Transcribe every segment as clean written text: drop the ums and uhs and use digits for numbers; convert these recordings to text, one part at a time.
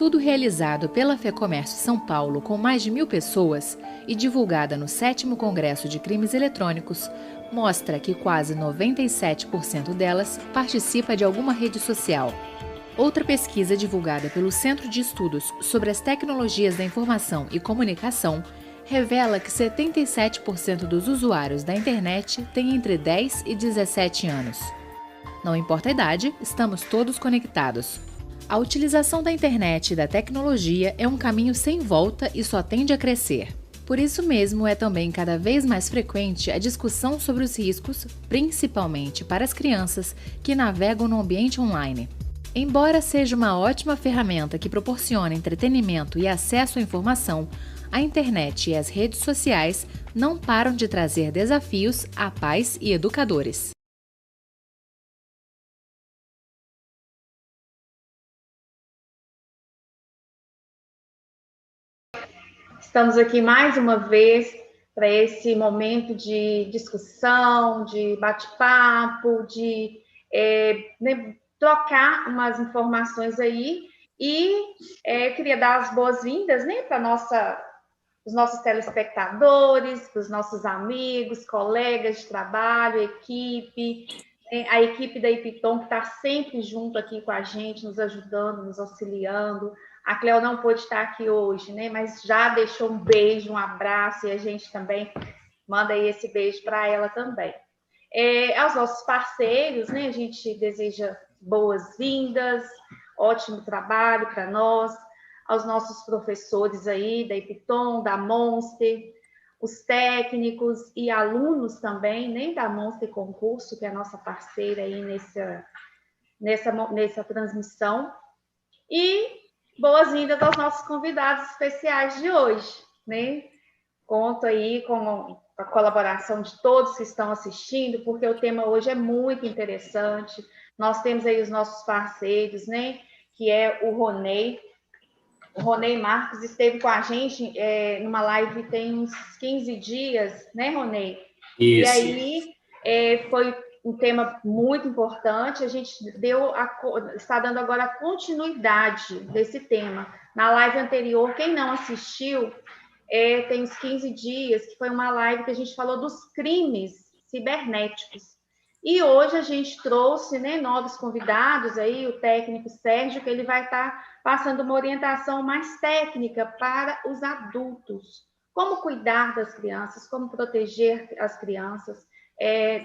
estudo realizado pela FEComércio São Paulo com mais de 1.000 pessoas e divulgada no 7º Congresso de Crimes Eletrônicos mostra que quase 97% delas participa de alguma rede social. Outra pesquisa divulgada pelo Centro de Estudos sobre as Tecnologias da Informação e Comunicação revela que 77% dos usuários da internet têm entre 10 e 17 anos. Não importa a idade, estamos todos conectados. A utilização da internet e da tecnologia é um caminho sem volta e só tende a crescer. Por isso mesmo, é também cada vez mais frequente a discussão sobre os riscos, principalmente para as crianças que navegam no ambiente online. Embora seja uma ótima ferramenta que proporciona entretenimento e acesso à informação, a internet e as redes sociais não param de trazer desafios a pais e educadores. Estamos aqui mais uma vez para esse momento de discussão, de bate-papo, de trocar umas informações aí e queria dar as boas-vindas, né, para os nossos telespectadores, para os nossos amigos, colegas de trabalho, equipe, a equipe da Ipitom que está sempre junto aqui com a gente, nos ajudando, nos auxiliando. A Cleo não pôde estar aqui hoje, né? Mas já deixou um beijo, um abraço, e a gente também manda aí esse beijo para ela também. Aos nossos parceiros, né? A gente deseja boas-vindas, ótimo trabalho para nós, aos nossos professores aí da Ipitom, da Monster, os técnicos e alunos também, né? Da Monster Concurso, que é a nossa parceira aí nessa transmissão. E boas-vindas aos nossos convidados especiais de hoje, né? Conto aí com a colaboração de todos que estão assistindo, porque o tema hoje é muito interessante. Nós temos aí os nossos parceiros, né? Que é o Ronei. O Ronei Marcos esteve com a gente numa live tem uns 15 dias, né, Ronei? Isso. E aí foi um tema muito importante, a gente está dando agora a continuidade desse tema. Na live anterior, quem não assistiu, tem uns 15 dias, que foi uma live que a gente falou dos crimes cibernéticos. E hoje a gente trouxe, né, novos convidados, aí o técnico Sérgio, que ele vai estar passando uma orientação mais técnica para os adultos. Como cuidar das crianças, como proteger as crianças,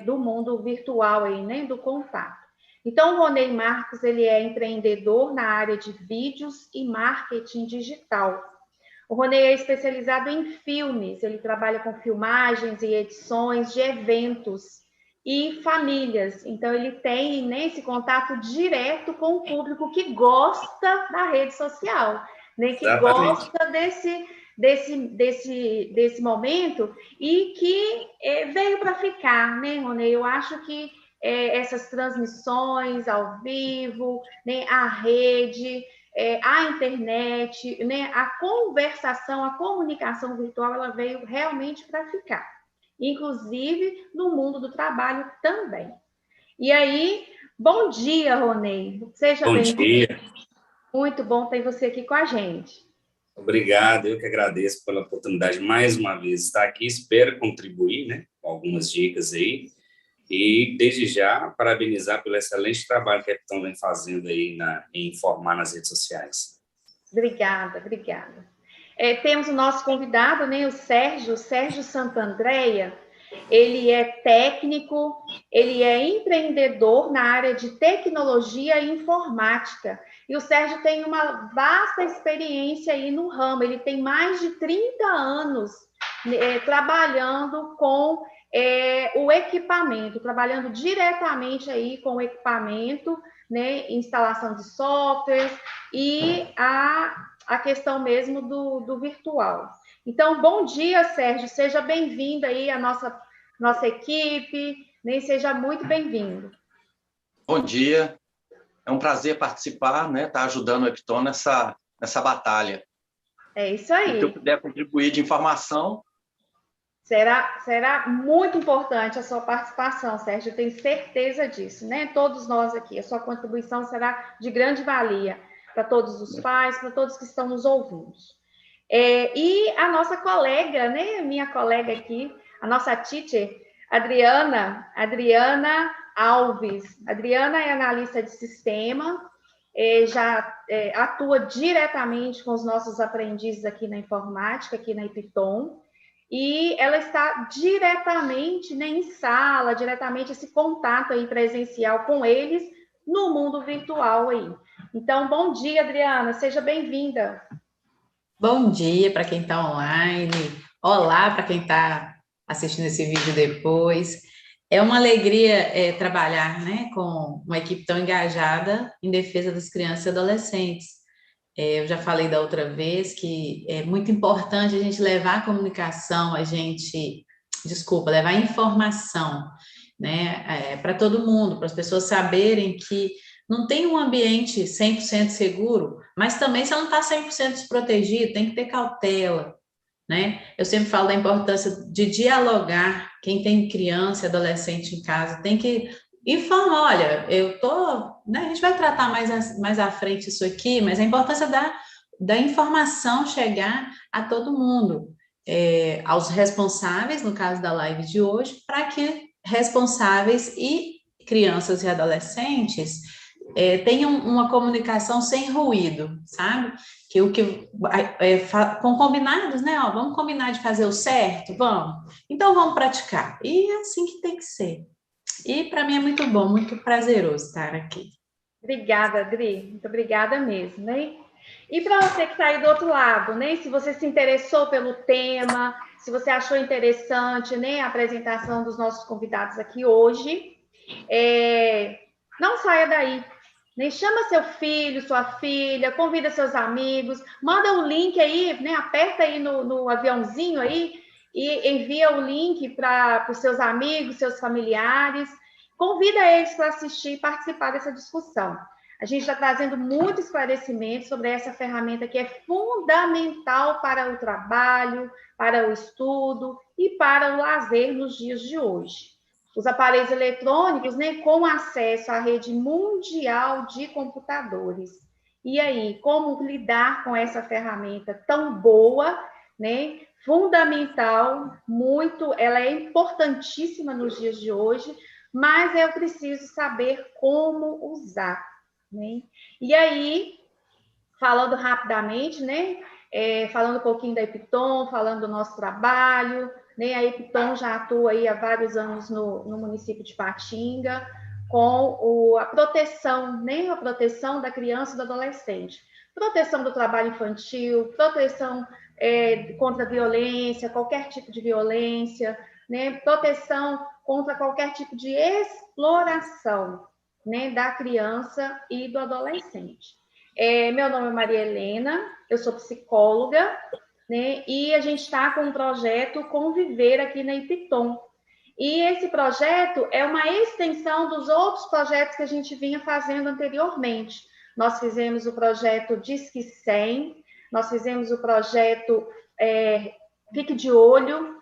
do mundo virtual aí, né, do contato. Então, o Ronei Marcos, ele é empreendedor na área de vídeos e marketing digital. O Ronei é especializado em filmes, ele trabalha com filmagens e edições de eventos e famílias. Então, ele tem, né, esse contato direto com o público que gosta da rede social, né, que Exatamente. gosta desse momento e que veio para ficar, né, Ronei? Eu acho que essas transmissões ao vivo, né, a rede, a internet, né, a conversação, a comunicação virtual, ela veio realmente para ficar. Inclusive no mundo do trabalho também. E aí, bom dia, Ronei. Seja bem-vindo. Bom dia. Muito bom ter você aqui com a gente. Obrigado, eu que agradeço pela oportunidade mais uma vez de estar aqui. Espero contribuir, né, com algumas dicas aí. E, desde já, parabenizar pelo excelente trabalho que a Ipitom vem fazendo aí em informar nas redes sociais. Obrigada. Temos o nosso convidado, né, o Sérgio Santandreia. Ele é técnico, ele é empreendedor na área de tecnologia e informática. E o Sérgio tem uma vasta experiência aí no ramo. Ele tem mais de 30 anos trabalhando com o equipamento, trabalhando diretamente aí com o equipamento, né, instalação de softwares e a questão mesmo do virtual. Então, bom dia, Sérgio, seja bem-vindo aí à nossa equipe, né? Seja muito bem-vindo. Bom dia, é um prazer participar, né, estar ajudando o Ipitom nessa batalha. É isso aí. Se eu puder contribuir de informação... Será muito importante a sua participação, Sérgio, eu tenho certeza disso, né? Todos nós aqui, a sua contribuição será de grande valia. para todos os pais, para todos que estão nos ouvindo. E a nossa colega, né, minha colega aqui, a nossa teacher, Adriana Alves. Adriana é analista de sistema, já atua diretamente com os nossos aprendizes aqui na informática, aqui na Epitom, e ela está diretamente, né, em sala, diretamente esse contato aí presencial com eles no mundo virtual aí. Então, bom dia, Adriana, seja bem-vinda. Bom dia para quem está online, olá para quem está assistindo esse vídeo depois. É uma alegria trabalhar, né, com uma equipe tão engajada em defesa das crianças e adolescentes. Eu já falei da outra vez que é muito importante a gente levar a comunicação, levar a informação, né, para todo mundo, para as pessoas saberem que não tem um ambiente 100% seguro, mas também você não está 100% desprotegido, tem que ter cautela, né? Eu sempre falo da importância de dialogar. Quem tem criança e adolescente em casa tem que informar, olha, né, a gente vai tratar mais à frente isso aqui, mas a importância da informação chegar a todo mundo, aos responsáveis, no caso da live de hoje, para que responsáveis e crianças e adolescentes tenham uma comunicação sem ruído, sabe? Com combinados, né? Ó, vamos combinar de fazer o certo? Vamos. Então, vamos praticar. E é assim que tem que ser. E, para mim, é muito bom, muito prazeroso estar aqui. Obrigada, Adri. Muito obrigada mesmo, né? E para você que está aí do outro lado, né? Se você se interessou pelo tema, se você achou interessante, né, a apresentação dos nossos convidados aqui hoje, não saia daí. Nem chama seu filho, sua filha, convida seus amigos, manda o link aí, né? Aperta aí no aviãozinho aí e envia o link para os seus amigos, seus familiares. Convida eles para assistir e participar dessa discussão. A gente está trazendo muito esclarecimento sobre essa ferramenta que é fundamental para o trabalho, para o estudo e para o lazer nos dias de hoje. Os aparelhos eletrônicos, né, com acesso à rede mundial de computadores. E aí, como lidar com essa ferramenta tão boa, né, fundamental, ela é importantíssima nos dias de hoje, mas eu preciso saber como usar, né? E aí, falando rapidamente, né, falando um pouquinho da Epitom, falando do nosso trabalho, né, a Epitom já atua aí há vários anos no município de Patinga, com a proteção, né, a proteção da criança e do adolescente, proteção do trabalho infantil, proteção contra a violência, qualquer tipo de violência, né, proteção contra qualquer tipo de exploração, né, da criança e do adolescente. Meu nome é Maria Helena, eu sou psicóloga, né, e a gente está com um projeto Conviver aqui na Epitom. E esse projeto é uma extensão dos outros projetos que a gente vinha fazendo anteriormente. Nós fizemos o projeto Disque 100, nós fizemos o projeto Fique de Olho,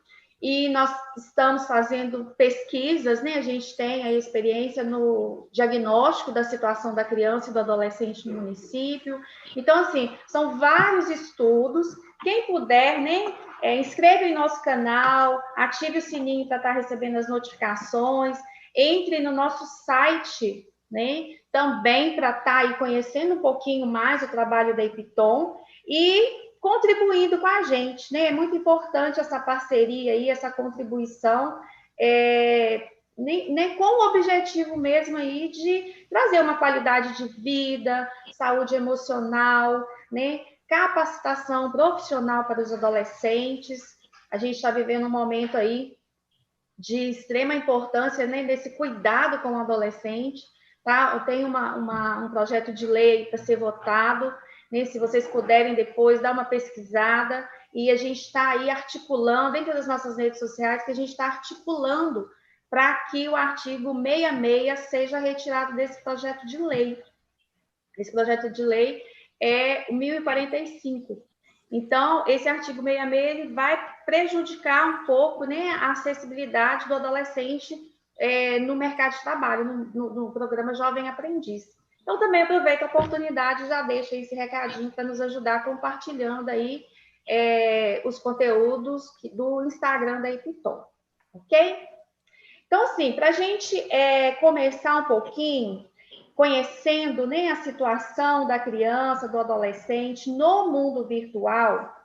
e nós estamos fazendo pesquisas, né? A gente tem a experiência no diagnóstico da situação da criança e do adolescente no município. Então, assim, são vários estudos. Quem puder, né, inscreva em nosso canal, ative o sininho para estar recebendo as notificações, entre no nosso site, né, também para estar aí conhecendo um pouquinho mais o trabalho da Epitom e contribuindo com a gente, né? É muito importante essa parceria aí, essa contribuição, né, com o objetivo mesmo aí de trazer uma qualidade de vida, saúde emocional, né? Capacitação profissional para os adolescentes. A gente está vivendo um momento aí de extrema importância, né, desse cuidado com o adolescente, tá? Eu tenho um projeto de lei para ser votado, né? Se vocês puderem depois dar uma pesquisada, e a gente está aí articulando, dentro das nossas redes sociais, que a gente está articulando para que o artigo 66 seja retirado desse projeto de lei. Esse projeto de lei é o 1045. Então, esse artigo 66 ele vai prejudicar um pouco, né, a acessibilidade do adolescente no mercado de trabalho, no programa Jovem Aprendiz. Então, também aproveito a oportunidade e já deixo esse recadinho para nos ajudar compartilhando aí os conteúdos do Instagram da Epitom, ok? Então, assim, para a gente começar um pouquinho, conhecendo, né, a situação da criança, do adolescente no mundo virtual,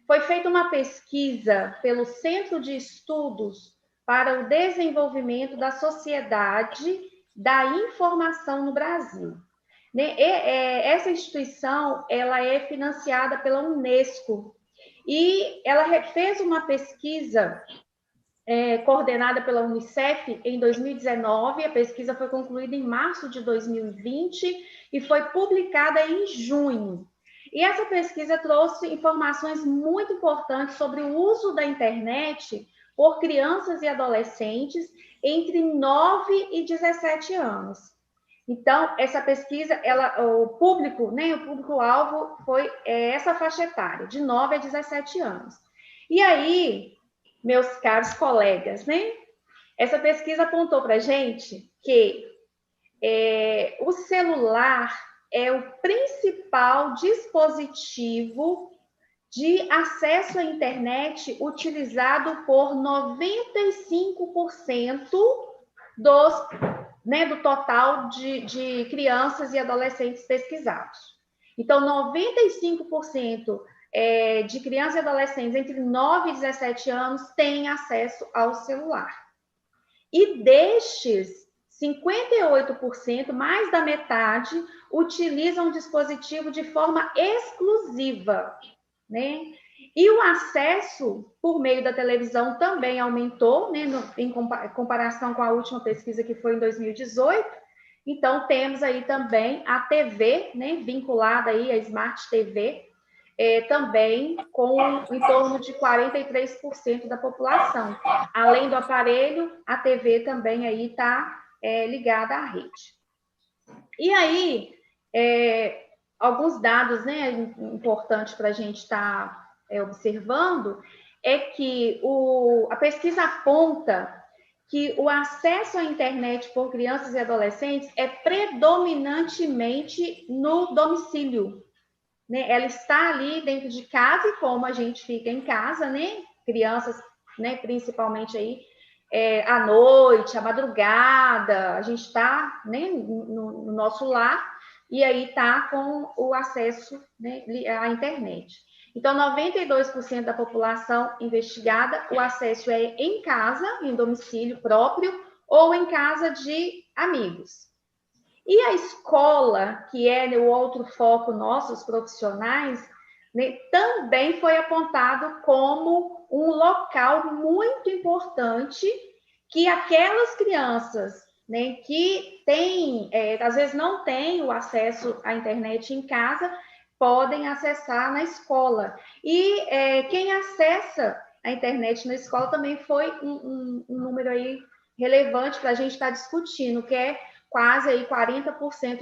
foi feita uma pesquisa pelo Centro de Estudos para o Desenvolvimento da Sociedade da Informação no Brasil. Essa instituição, ela é financiada pela Unesco e ela fez uma pesquisa coordenada pela Unicef em 2019, a pesquisa foi concluída em março de 2020 e foi publicada em junho. E essa pesquisa trouxe informações muito importantes sobre o uso da internet por crianças e adolescentes entre 9 e 17 anos. Então, essa pesquisa, o público, né, o público-alvo foi essa faixa etária, de 9 a 17 anos. E aí, meus caros colegas, né, essa pesquisa apontou para a gente que o celular é o principal dispositivo de acesso à internet utilizado por 95% do total de crianças e adolescentes pesquisados. Então, 95% de crianças e adolescentes entre 9 e 17 anos têm acesso ao celular. E destes, 58%, mais da metade, utilizam o dispositivo de forma exclusiva, né? E o acesso por meio da televisão também aumentou, né, em comparação com a última pesquisa que foi em 2018. Então, temos aí também a TV, né, vinculada aí a Smart TV, também com em torno de 43% da população. Além do aparelho, a TV também aí está ligada à rede. E aí, alguns dados, né, importantes para a gente estar observando é que a pesquisa aponta que o acesso à internet por crianças e adolescentes é predominantemente no domicílio, né? Ela está ali dentro de casa e como a gente fica em casa, né? Crianças, né, principalmente aí à noite, à madrugada, a gente está, né, no nosso lar e aí está com o acesso, né, à internet. Então, 92% da população investigada, o acesso é em casa, em domicílio próprio, ou em casa de amigos. E a escola, que é o outro foco nosso, os profissionais, né, também foi apontado como um local muito importante que aquelas crianças, né, que às vezes não têm o acesso à internet em casa, podem acessar na escola. E quem acessa a internet na escola também foi um número aí relevante para a gente estar discutindo, que é quase aí 40%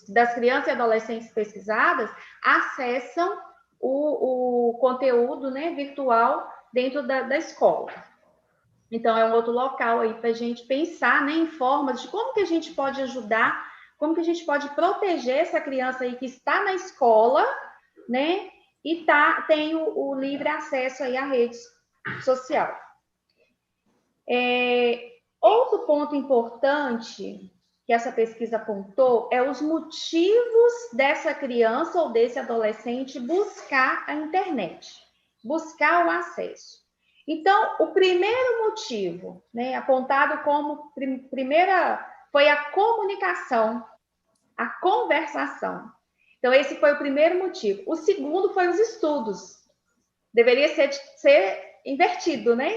das crianças e adolescentes pesquisadas acessam o conteúdo, né, virtual dentro da escola. Então, é um outro local aí para a gente pensar, né, em formas de como que a gente pode ajudar, como que a gente pode proteger essa criança aí que está na escola, né, e tem o livre acesso aí à rede social. Outro ponto importante que essa pesquisa apontou é os motivos dessa criança ou desse adolescente buscar a internet, buscar o acesso. Então, o primeiro motivo, né, apontado como primeira, foi a comunicação, a conversação. Então, esse foi o primeiro motivo. O segundo foi os estudos. Deveria ser invertido, né?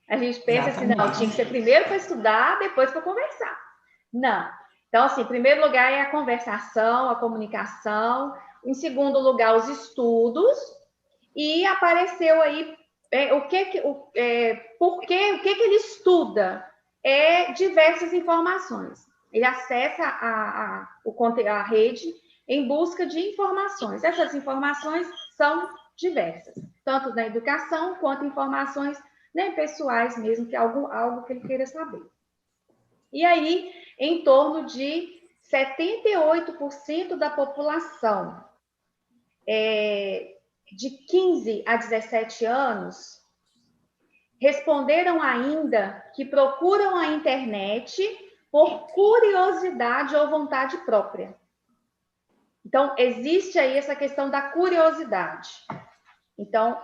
A gente pensa assim, não, tinha que ser primeiro para estudar, depois para conversar. Não. Então, assim, em primeiro lugar é a conversação, a comunicação. Em segundo lugar, os estudos. E apareceu aí o que ele estuda? Diversas informações. Ele acessa a rede em busca de informações. Essas informações são diversas, tanto na educação quanto informações, né, pessoais mesmo, que é algo que ele queira saber. E aí, em torno de 78% da população de 15 a 17 anos responderam ainda que procuram a internet por curiosidade ou vontade própria. Então, existe aí essa questão da curiosidade. Então,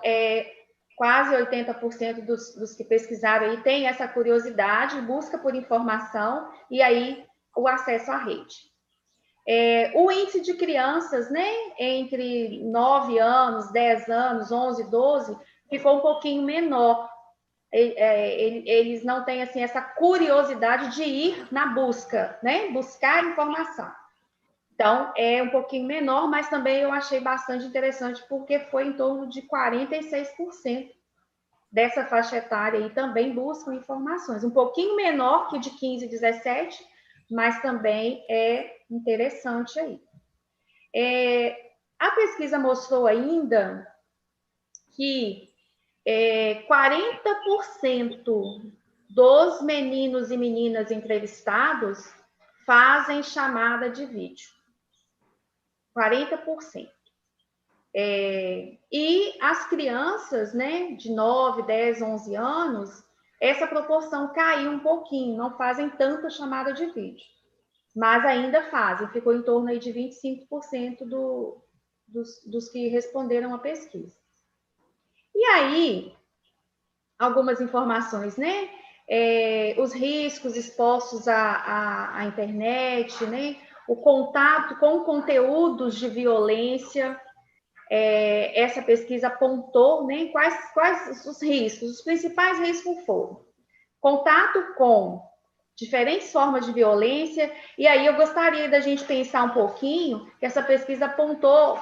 quase 80% dos que pesquisaram aí tem essa curiosidade, busca por informação e aí o acesso à rede. O índice de crianças, né, entre 9 anos, 10 anos, 11, 12, ficou um pouquinho menor. Eles não têm assim, essa curiosidade de ir na busca, né, buscar informação. Então, é um pouquinho menor, mas também eu achei bastante interessante, porque foi em torno de 46% dessa faixa etária aí também buscam informações. Um pouquinho menor que de 15 e 17, mas também é interessante aí. A pesquisa mostrou ainda que 40% dos meninos e meninas entrevistados fazem chamada de vídeo. 40%. E as crianças, né, de 9, 10, 11 anos, essa proporção caiu um pouquinho, não fazem tanta chamada de vídeo, mas ainda fazem, ficou em torno aí de 25% dos que responderam à pesquisa. E aí, algumas informações, né? Os riscos expostos à internet, né? O contato com conteúdos de violência. Essa pesquisa apontou, né, quais os riscos. Os principais riscos foram contato com diferentes formas de violência, e aí eu gostaria da gente pensar um pouquinho, que essa pesquisa apontou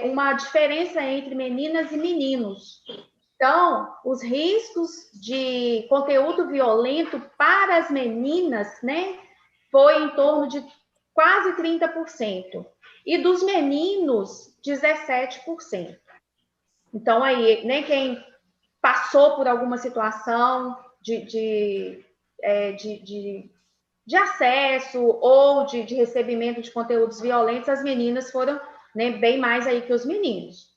uma diferença entre meninas e meninos. Então, os riscos de conteúdo violento para as meninas, né, foi em torno de quase 30%. E dos meninos, 17%. Então, aí, né, quem passou por alguma situação de acesso ou de recebimento de conteúdos violentos, as meninas foram, né, bem mais aí que os meninos.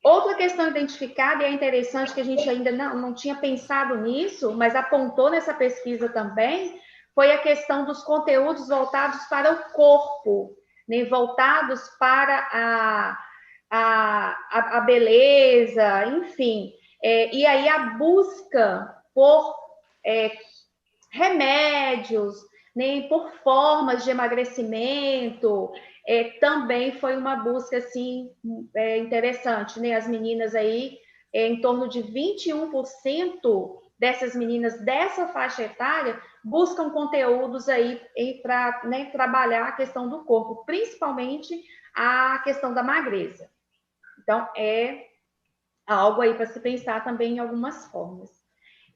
Outra questão identificada, e é interessante que a gente ainda não tinha pensado nisso, mas apontou nessa pesquisa também, foi a questão dos conteúdos voltados para o corpo, né, voltados para a beleza, enfim. E aí a busca por remédios, né, por formas de emagrecimento, também foi uma busca assim, interessante, né? As meninas aí, em torno de 21% dessas meninas dessa faixa etária buscam conteúdos aí para, né, trabalhar a questão do corpo, principalmente a questão da magreza. Então, é algo aí para se pensar também em algumas formas.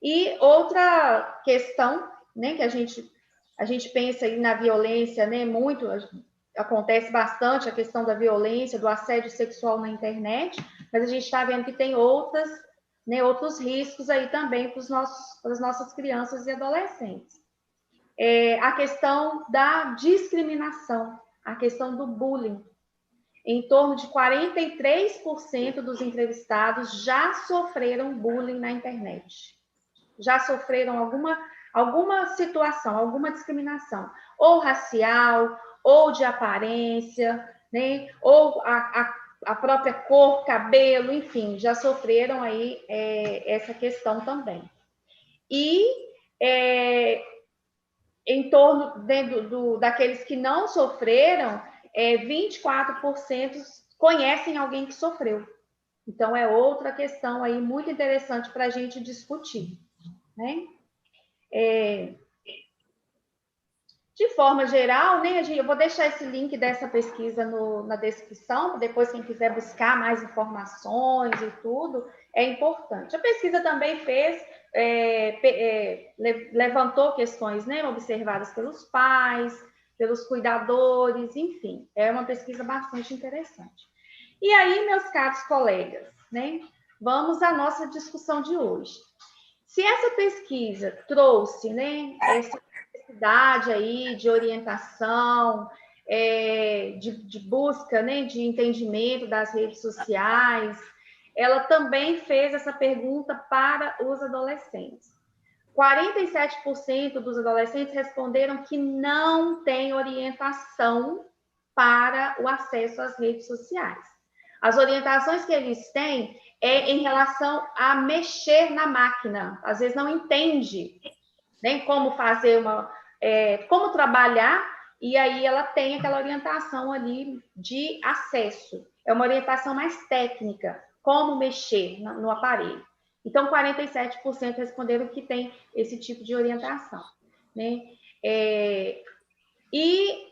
E outra questão, né, que a gente pensa aí na violência, né, muito, acontece bastante a questão da violência, do assédio sexual na internet, mas a gente está vendo que tem outros riscos aí também para as nossas crianças e adolescentes. A questão da discriminação, a questão do bullying. Em torno de 43% dos entrevistados já sofreram bullying na internet. Já sofreram alguma situação, alguma discriminação, ou racial, ou de aparência, né? Ou a própria cor, cabelo, enfim, já sofreram aí essa questão também. E em torno daqueles que não sofreram, 24% conhecem alguém que sofreu. Então, é outra questão aí muito interessante para a gente discutir, né? De forma geral, né, eu vou deixar esse link dessa pesquisa na descrição, depois quem quiser buscar mais informações e tudo, é importante. A pesquisa também levantou questões, né, observadas pelos pais, pelos cuidadores, enfim, é uma pesquisa bastante interessante. E aí, meus caros colegas, né, vamos à nossa discussão de hoje. Se essa pesquisa trouxe, né, essa necessidade aí de orientação, de busca, né, de entendimento das redes sociais, ela também fez essa pergunta para os adolescentes. 47% dos adolescentes responderam que não tem orientação para o acesso às redes sociais. As orientações que eles têm é em relação a mexer na máquina. Às vezes não entende nem como fazer como trabalhar, e aí ela tem aquela orientação ali de acesso. É uma orientação mais técnica, como mexer no aparelho. Então, 47% responderam que tem esse tipo de orientação, né? E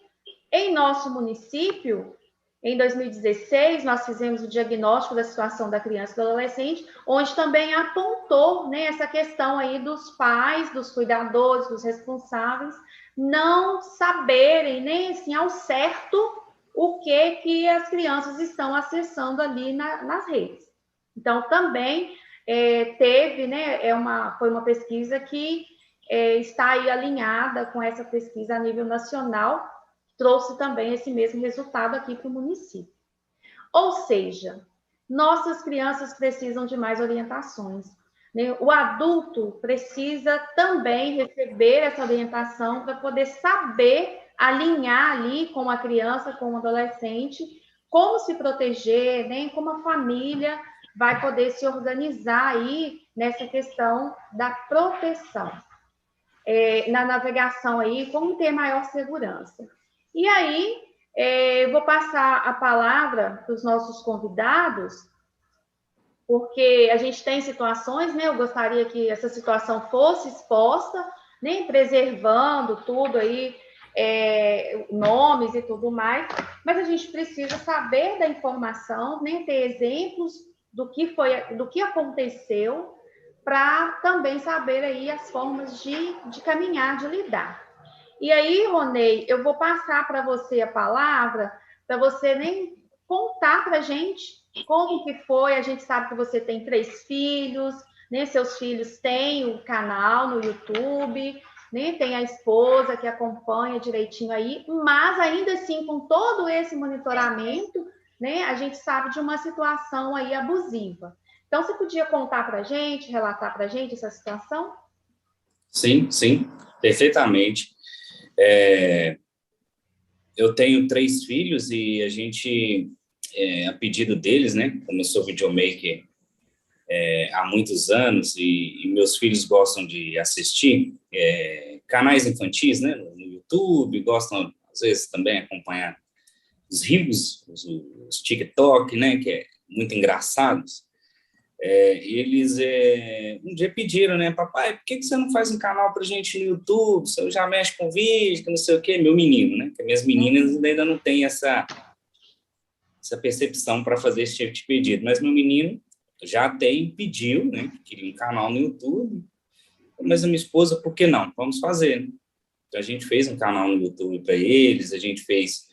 em nosso município, em 2016, nós fizemos o diagnóstico da situação da criança e do adolescente, onde também apontou, né, essa questão aí dos pais, dos cuidadores, dos responsáveis, não saberem, nem assim, ao certo, o que as crianças estão acessando ali nas redes. Então, também teve, né, foi uma pesquisa que está aí alinhada com essa pesquisa a nível nacional, trouxe também esse mesmo resultado aqui para o município. Ou seja, nossas crianças precisam de mais orientações, né? O adulto precisa também receber essa orientação para poder saber alinhar ali com a criança, com o adolescente, como se proteger, né? Como a família vai poder se organizar aí nessa questão da proteção. Na navegação aí, como ter maior segurança. E aí, eu vou passar a palavra para os nossos convidados, porque a gente tem situações, né? Eu gostaria que essa situação fosse exposta, né? Preservando tudo aí, nomes e tudo mais, mas a gente precisa saber da informação, né? Ter exemplos do que aconteceu, para também saber aí as formas de caminhar, de lidar. E aí, Ronei, eu vou passar para você a palavra, para você nem contar para a gente como que foi. A gente sabe que você tem 3 filhos, né? Seus filhos têm o canal no YouTube, né? Tem a esposa que acompanha direitinho aí, mas ainda assim, com todo esse monitoramento, né? A gente sabe de uma situação aí abusiva. Então, você podia contar para a gente, relatar para a gente essa situação? Sim, perfeitamente. Eu tenho 3 filhos e a gente, a pedido deles, né, como eu sou videomaker há muitos anos e meus filhos gostam de assistir canais infantis, né, no YouTube, gostam, às vezes, também acompanhar os Reels, os TikTok, né, que é muito engraçados. Eles um dia pediram, né, papai, por que você não faz um canal pra gente no YouTube? Você já mexe com vídeo, que não sei o quê, meu menino, né, que minhas meninas ainda não têm essa percepção para fazer esse tipo de pedido, mas meu menino já pediu, né, que queria um canal no YouTube, mas a minha esposa, por que não? Vamos fazer, né? Então, a gente fez um canal no YouTube para eles, a gente fez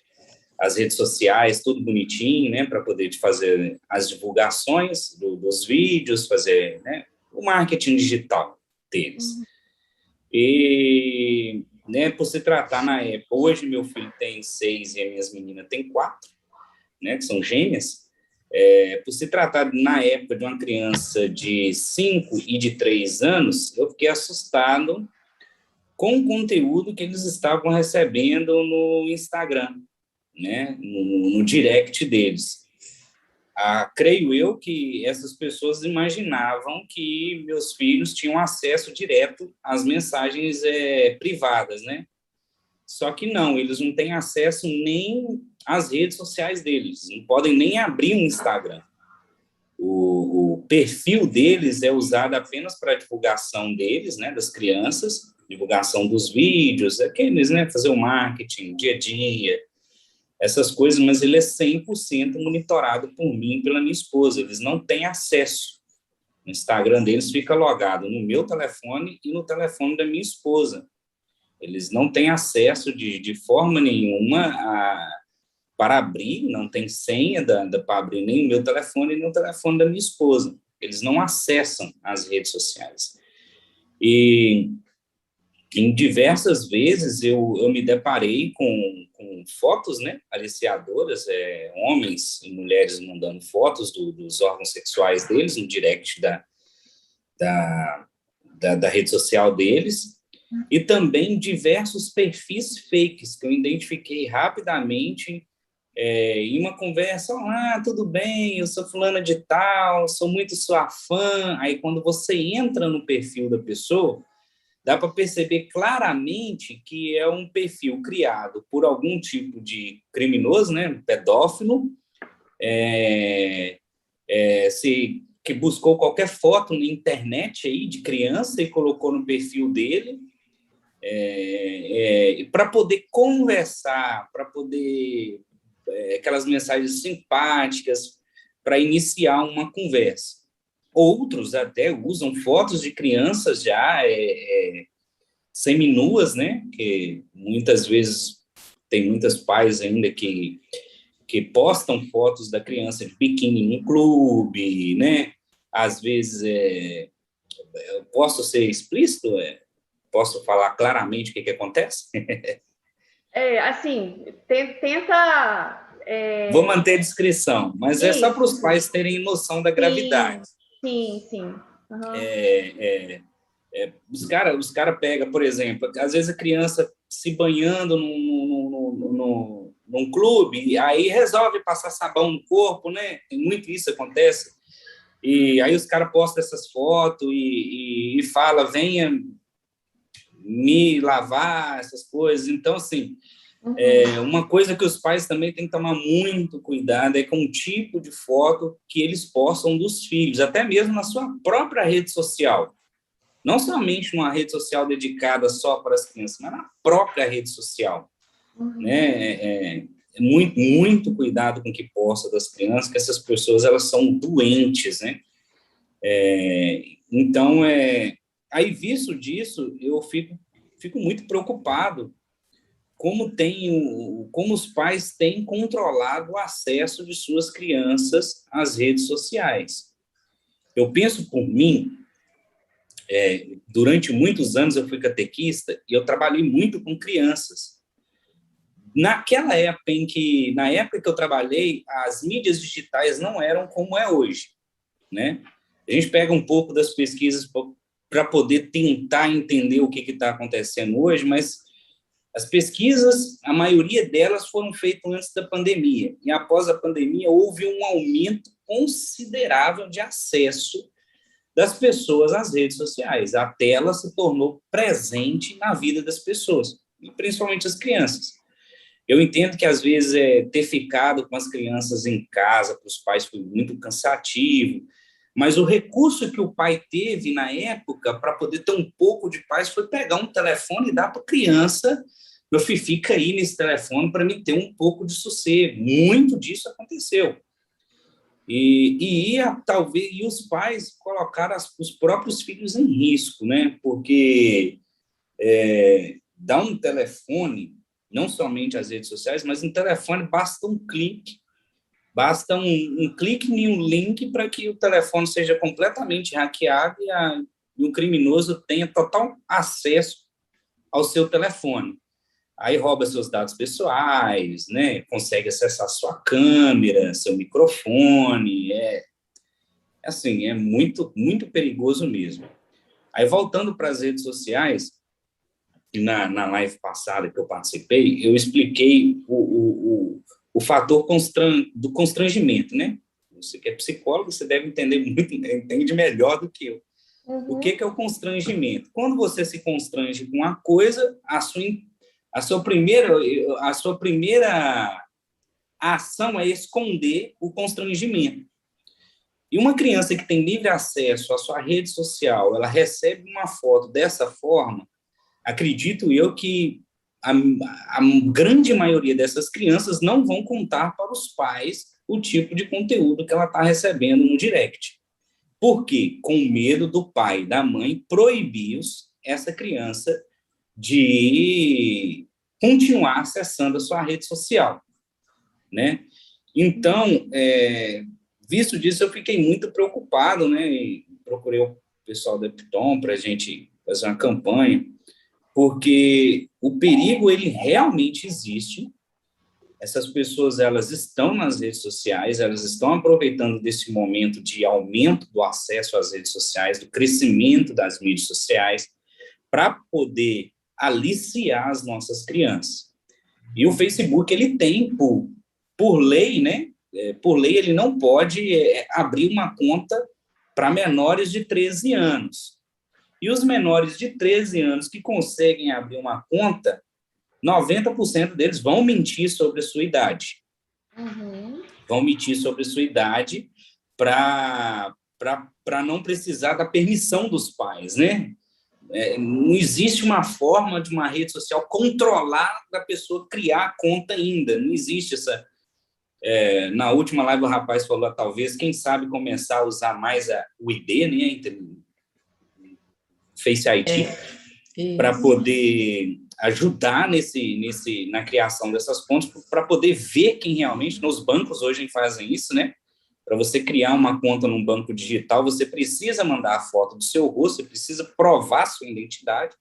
as redes sociais, tudo bonitinho, né, para poder fazer as divulgações dos vídeos, fazer, né, o marketing digital deles. E, né, por se tratar na época, hoje meu filho tem 6 e as minhas meninas têm 4, né, que são gêmeas, por se tratar na época de uma criança de 5 e de 3 anos, eu fiquei assustado com o conteúdo que eles estavam recebendo no Instagram, né, no direct deles. Creio eu que essas pessoas imaginavam que meus filhos tinham acesso direto às mensagens privadas, né? Só que não, eles não têm acesso nem às redes sociais deles, não podem nem abrir um Instagram. O perfil deles é usado apenas para divulgação deles, né, das crianças, divulgação dos vídeos, aqueles, né, fazer o marketing, dia a dia, essas coisas, mas ele é 100% monitorado por mim e pela minha esposa. Eles não têm acesso. O Instagram deles fica logado no meu telefone e no telefone da minha esposa. Eles não têm acesso de forma nenhuma para abrir, não tem senha para abrir nem o meu telefone nem o telefone da minha esposa. Eles não acessam as redes sociais. E Em diversas vezes eu me deparei com fotos, né, aliciadoras, homens e mulheres mandando fotos dos órgãos sexuais deles no direct da, da rede social deles, e também diversos perfis fakes que eu identifiquei rapidamente em uma conversa. Tudo bem, eu sou fulana de tal, sou muito sua fã. Aí, quando você entra no perfil da pessoa, dá para perceber claramente que é um perfil criado por algum tipo de criminoso, né, pedófilo, que buscou qualquer foto na internet aí de criança e colocou no perfil dele, para poder conversar, para poder aquelas mensagens simpáticas, para iniciar uma conversa. Outros até usam fotos de crianças já seminuas, né? Que muitas vezes tem muitos pais ainda que postam fotos da criança de biquíni num clube, né? Às vezes, eu posso ser explícito? Posso falar claramente o que acontece? Assim, tenta... Vou manter a descrição, mas é só para os Isso. pais terem noção da gravidade. Sim. Uhum. Os cara pegam, por exemplo, às vezes a criança se banhando num clube, e aí resolve passar sabão no corpo, né? Tem muito isso acontece. E aí os caras postam essas fotos e fala, venha me lavar, essas coisas. Então, assim, uma coisa que os pais também têm que tomar muito cuidado é com o tipo de foto que eles postam dos filhos, até mesmo na sua própria rede social. Não somente uma rede social dedicada só para as crianças, mas na própria rede social. Né? Muito cuidado com o que posta das crianças, que essas pessoas elas são doentes, né? Então, aí, visto disso, eu fico muito preocupado como os pais têm controlado o acesso de suas crianças às redes sociais. Eu penso por mim, durante muitos anos eu fui catequista e eu trabalhei muito com crianças. Naquela época na época que eu trabalhei, as mídias digitais não eram como é hoje, né? A gente pega um pouco das pesquisas para poder tentar entender o que está acontecendo hoje, mas as pesquisas, a maioria delas foram feitas antes da pandemia, e após a pandemia houve um aumento considerável de acesso das pessoas às redes sociais. A tela se tornou presente na vida das pessoas, e principalmente as crianças. Eu entendo que, às vezes, ter ficado com as crianças em casa para os pais foi muito cansativo, mas o recurso que o pai teve na época para poder ter um pouco de paz foi pegar um telefone e dar para a criança. Meu filho, fica aí nesse telefone para me ter um pouco de sossego. Muito disso aconteceu. E os pais colocaram os próprios filhos em risco, né? Porque dar um telefone, não somente as redes sociais, mas um telefone basta um clique, basta um clique em um link para que o telefone seja completamente hackeado e o criminoso tenha total acesso ao seu telefone. Aí rouba seus dados pessoais, né? Consegue acessar sua câmera, seu microfone, assim, é muito, muito perigoso mesmo. Aí, voltando para as redes sociais, na live passada que eu participei, eu expliquei o fator do constrangimento, né? Você que é psicólogo, você deve entender muito, entende melhor do que eu. O que é o constrangimento? Quando você se constrange com uma coisa, a sua primeira ação é esconder o constrangimento. E uma criança que tem livre acesso à sua rede social, ela recebe uma foto dessa forma, acredito eu que a grande maioria dessas crianças não vão contar para os pais o tipo de conteúdo que ela está recebendo no direct. Por quê? Com medo do pai e da mãe proibir essa criança de continuar acessando a sua rede social, né? Então, visto disso, eu fiquei muito preocupado, né? E procurei o pessoal da Epton para a gente fazer uma campanha porque o perigo, ele realmente existe. Essas pessoas, elas estão nas redes sociais, elas estão aproveitando desse momento de aumento do acesso às redes sociais, do crescimento das mídias sociais, para poder aliciar as nossas crianças. E o Facebook, ele tem, por lei, né? Por lei, ele não pode abrir uma conta para menores de 13 anos. E os menores de 13 anos que conseguem abrir uma conta, 90% deles vão mentir sobre a sua idade. Vão mentir sobre a sua idade para não precisar da permissão dos pais, né? Não existe uma forma de uma rede social controlar da pessoa criar a conta ainda. Não existe essa... na última live o rapaz falou, talvez, quem sabe começar a usar mais o ID, né? Face ID, para poder ajudar na criação dessas contas, para poder ver quem realmente... Nos bancos hoje fazem isso, né? Para você criar uma conta num banco digital, você precisa mandar a foto do seu rosto, você precisa provar sua identidade.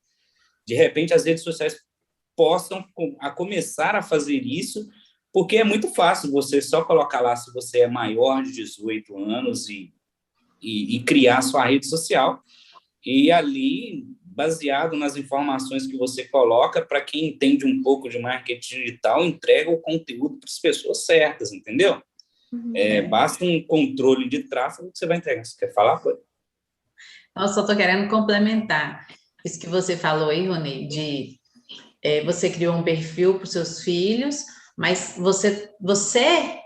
De repente, as redes sociais possam começar a fazer isso, porque é muito fácil você só colocar lá se você é maior de 18 anos e criar sua rede social. E ali, baseado nas informações que você coloca, para quem entende um pouco de marketing digital, entrega o conteúdo para as pessoas certas, entendeu? Basta um controle de tráfego que você vai entregar. Você quer falar, pô? Eu só estou querendo complementar isso que você falou aí, Rony, de você criou um perfil para os seus filhos, mas você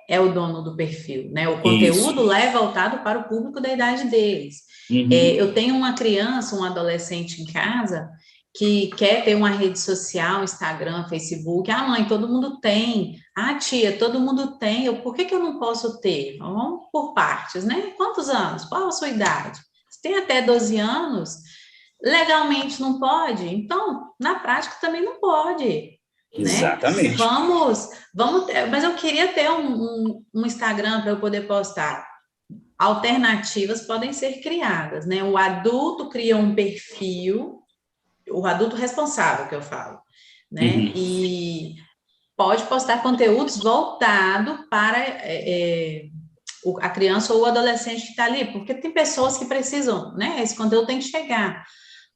é o dono do perfil, né? O conteúdo lá é voltado para o público da idade deles. Eu tenho uma criança, um adolescente em casa que quer ter uma rede social, Instagram, Facebook. Ah, mãe, todo mundo tem. Ah, tia, todo mundo tem. Por que eu não posso ter? Vamos por partes, né? Quantos anos? Qual a sua idade? Você tem até 12 anos, legalmente não pode? Então, na prática também não pode. Exatamente. Né? Vamos ter, mas eu queria ter um Instagram para eu poder postar. Alternativas podem ser criadas, né? O adulto cria um perfil, o adulto responsável que eu falo, né? E pode postar conteúdos voltados para a criança ou o adolescente que está ali, porque tem pessoas que precisam, né? Esse conteúdo tem que chegar.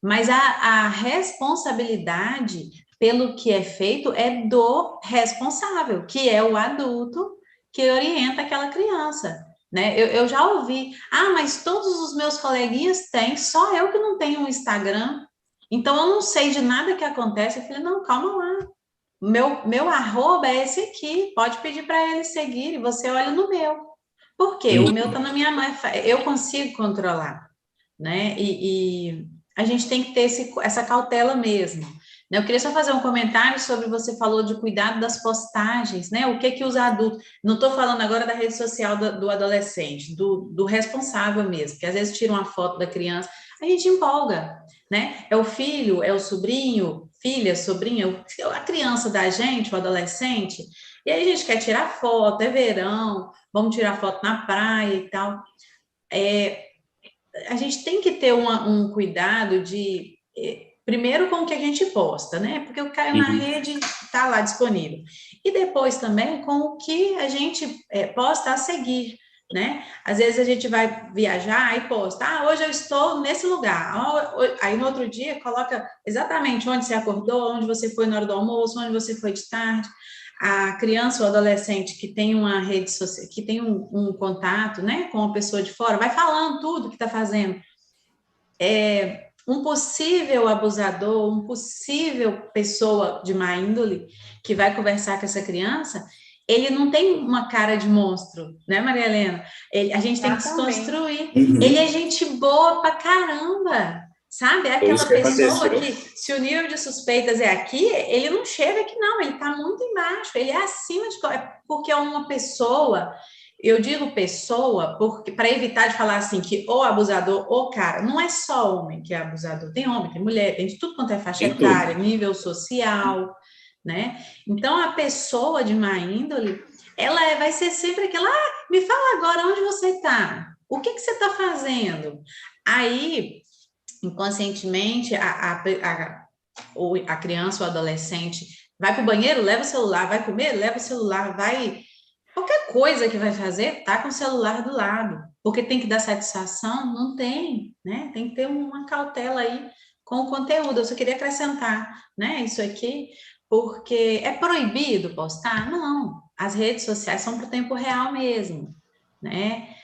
Mas a responsabilidade pelo que é feito é do responsável, que é o adulto que orienta aquela criança, né? Eu já ouvi, mas todos os meus coleguinhas têm, só eu que não tenho um Instagram, então eu não sei de nada que acontece. Eu falei, não, calma lá, meu arroba é esse aqui, pode pedir para eles seguirem, você olha no meu. Por quê? O meu está na minha mãe, eu consigo controlar, né? E a gente tem que ter essa cautela mesmo. Eu queria só fazer um comentário sobre, você falou de cuidado das postagens, né? O que os adultos... Não estou falando agora da rede social do adolescente, do responsável mesmo, que às vezes tira uma foto da criança, a gente empolga, né? É o filho, é o sobrinho, filha, sobrinha, a criança da gente, o adolescente, e aí a gente quer tirar foto, é verão, vamos tirar foto na praia e tal. A gente tem que ter um cuidado de... Primeiro com o que a gente posta, né? Porque eu caio na rede, está lá disponível. E depois também com o que a gente posta a seguir, né? Às vezes a gente vai viajar e posta, hoje eu estou nesse lugar. Aí no outro dia coloca exatamente onde você acordou, onde você foi na hora do almoço, onde você foi de tarde. A criança ou adolescente que tem uma rede social, que tem um contato, né, com uma pessoa de fora, vai falando tudo que está fazendo. Um possível abusador, um possível pessoa de má índole que vai conversar com essa criança, ele não tem uma cara de monstro, né, Maria Helena? A gente tem que desconstruir. Ele é gente boa pra caramba, sabe? É aquela pessoa que, se o nível de suspeitas é aqui, ele não chega aqui não, ele tá muito embaixo, ele é acima de... Porque é uma pessoa... Eu digo pessoa porque, para evitar de falar assim que o abusador, o cara, não é só homem que é abusador, tem homem, tem mulher, tem de tudo quanto é faixa etária, nível social, né? Então, a pessoa de má índole, ela vai ser sempre aquela, me fala agora onde você está, o que você está fazendo? Aí, inconscientemente, ou a criança ou adolescente vai para o banheiro, leva o celular, vai comer, leva o celular, vai... Qualquer coisa que vai fazer, tá com o celular do lado. Porque tem que dar satisfação? Não tem, né? Tem que ter uma cautela aí com o conteúdo. Eu só queria acrescentar, né, isso aqui, porque é proibido postar? Não. As redes sociais são para o tempo real mesmo, né?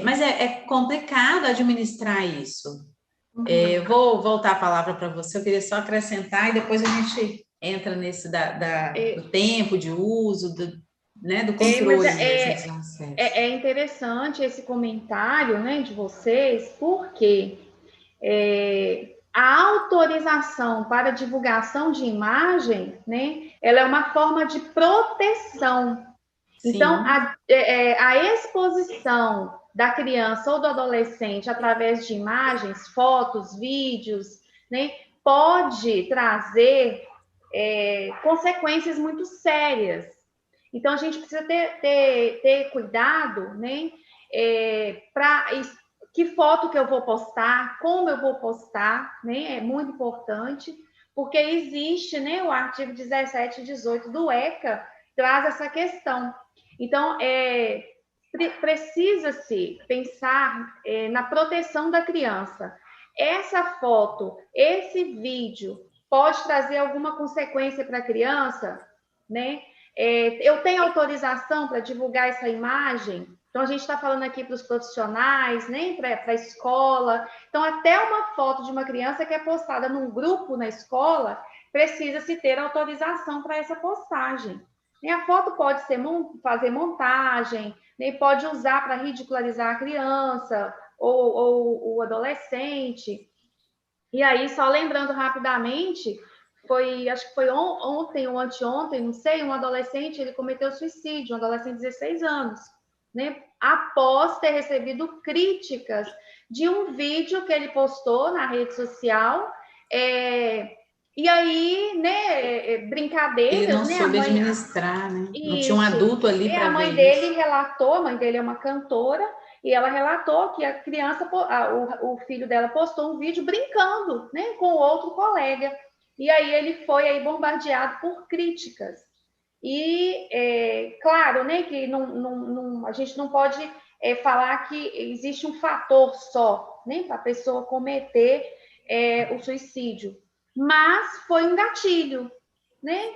Mas é complicado administrar isso. Eu vou voltar a palavra para você, eu queria só acrescentar e depois a gente entra nesse do tempo de uso, né, do controle das redes sociais. É interessante esse comentário, né, de vocês, porque a autorização para divulgação de imagem, né, ela é uma forma de proteção. Sim. Então, a exposição da criança ou do adolescente através de imagens, fotos, vídeos, né, pode trazer consequências muito sérias. Então, a gente precisa ter cuidado, né, para que foto que eu vou postar, como eu vou postar, né, é muito importante, porque existe, né, o artigo 17 e 18 do ECA, traz essa questão. Então, precisa-se pensar na proteção da criança. Essa foto, esse vídeo, pode trazer alguma consequência para a criança, né? Eu tenho autorização para divulgar essa imagem? Então, a gente está falando aqui para os profissionais, né? Para a escola. Então, até uma foto de uma criança que é postada num grupo na escola, precisa-se ter autorização para essa postagem. E a foto pode ser fazer montagem, né? Pode usar para ridicularizar a criança ou o adolescente. E aí, só lembrando rapidamente, acho que foi ontem ou anteontem, não sei, um adolescente, ele cometeu suicídio, um adolescente de 16 anos, né? Após ter recebido críticas de um vídeo que ele postou na rede social, e aí, né, brincadeiras, ele não né? soube administrar, né? Isso. Não tinha um adulto ali para ver. A mãe dele relatou, a mãe dele é uma cantora, e ela relatou que a criança, o filho dela postou um vídeo brincando, né, com outro colega. E aí ele foi aí bombardeado por críticas. E, claro, né, que a gente não pode falar que existe um fator só, né, para a pessoa cometer o suicídio. Mas foi um gatilho, né?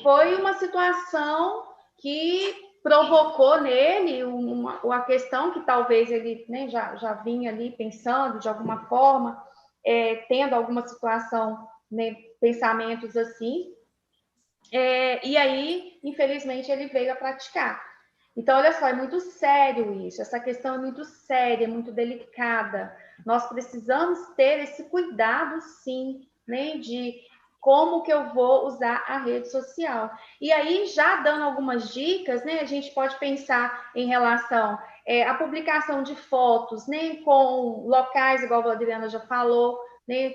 Foi uma situação que provocou nele uma questão que talvez ele, né, já vinha ali pensando de alguma forma, tendo alguma situação, né, pensamentos assim, e aí, infelizmente, ele veio a praticar. Então, olha só, é muito sério isso, essa questão é muito séria, é muito delicada. Nós precisamos ter esse cuidado, sim, né, de como que eu vou usar a rede social. E aí, já dando algumas dicas, né, a gente pode pensar em relação à publicação de fotos, né, com locais, igual a Adriana já falou, né,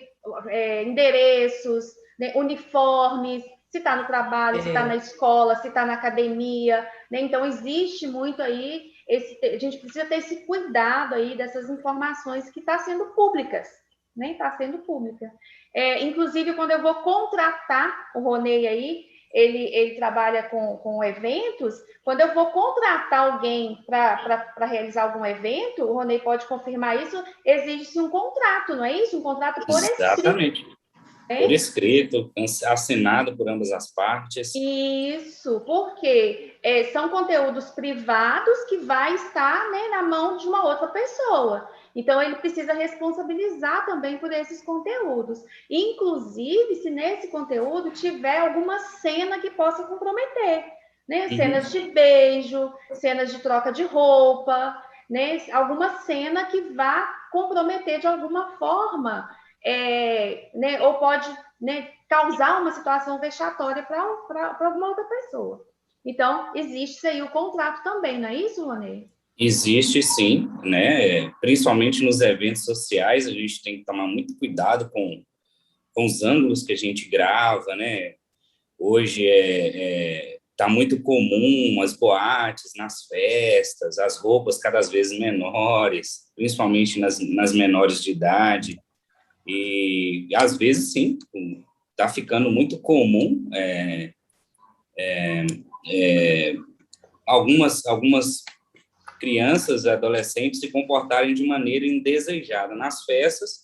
endereços, né, uniformes, se está no trabalho, se está na escola, se está na academia, né? Então, existe muito aí, a gente precisa ter esse cuidado aí dessas informações que estão sendo públicas, né? Está sendo pública. Inclusive, quando eu vou contratar o Ronei aí, ele trabalha com eventos, quando eu vou contratar alguém para realizar algum evento, o Ronei pode confirmar isso, exige-se um contrato, não é isso? Um contrato por escrito. Exatamente. Por escrito, assinado por ambas as partes. Isso, porque são conteúdos privados que vai estar, né, na mão de uma outra pessoa. Então, ele precisa responsabilizar também por esses conteúdos. Inclusive, se nesse conteúdo tiver alguma cena que possa comprometer, né? Cenas de beijo, cenas de troca de roupa, né? Alguma cena que vá comprometer de alguma forma, né? Ou pode, né, causar uma situação vexatória para alguma outra pessoa. Então, existe aí o contrato também, não é isso, Ronei? Existe, sim, né? Principalmente nos eventos sociais, a gente tem que tomar muito cuidado com os ângulos que a gente grava, né? Hoje tá muito comum as boates, nas festas, as roupas cada vez menores, principalmente nas menores de idade. E, às vezes, sim, está ficando muito comum algumas crianças e adolescentes se comportarem de maneira indesejada nas festas,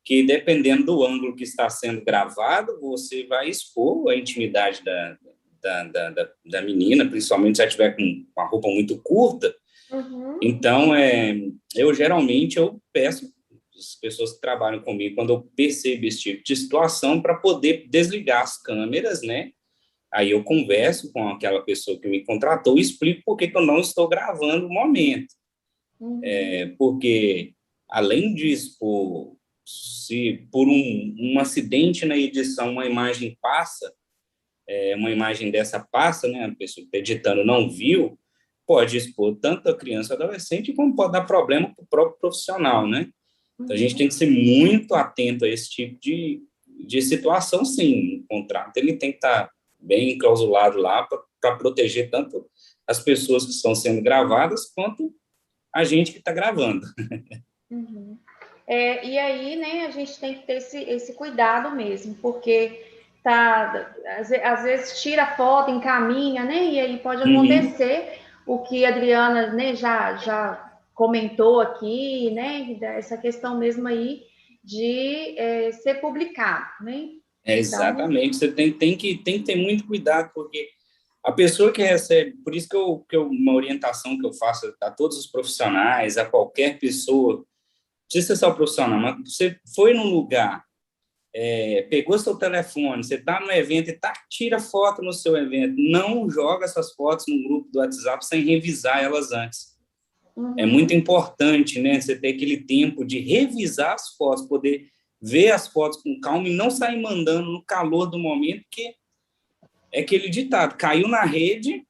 que dependendo do ângulo que está sendo gravado, você vai expor a intimidade da menina, principalmente se ela estiver com uma roupa muito curta. Então, eu geralmente peço as pessoas que trabalham comigo, quando eu percebo esse tipo de situação, para poder desligar as câmeras, né? Aí eu converso com aquela pessoa que me contratou e explico por que eu não estou gravando o momento. Porque, além de expor, se por um acidente na edição uma imagem passa, uma imagem dessa passa, né? A pessoa que está editando não viu, pode expor tanto a criança ou adolescente, como pode dar problema para o próprio profissional, né? Então, a gente tem que ser muito atento a esse tipo de situação, sim. O contrato ele tem que estar bem enclausulado lá para proteger tanto as pessoas que estão sendo gravadas quanto a gente que está gravando. E aí, né, a gente tem que ter esse cuidado mesmo, porque às vezes tira a foto, encaminha, né, e aí pode acontecer o que a Adriana, né, já comentou aqui, né, essa questão mesmo aí de ser publicado, né? Exatamente, você tem que ter muito cuidado, porque a pessoa que recebe, por isso que uma orientação que eu faço a todos os profissionais, a qualquer pessoa, não precisa ser só profissional, mas você foi num lugar, pegou seu telefone, você está no evento e tira foto no seu evento, não joga essas fotos no grupo do WhatsApp sem revisar elas antes. É muito importante, né, você ter aquele tempo de revisar as fotos, poder ver as fotos com calma e não sair mandando no calor do momento, que é aquele ditado, caiu na rede,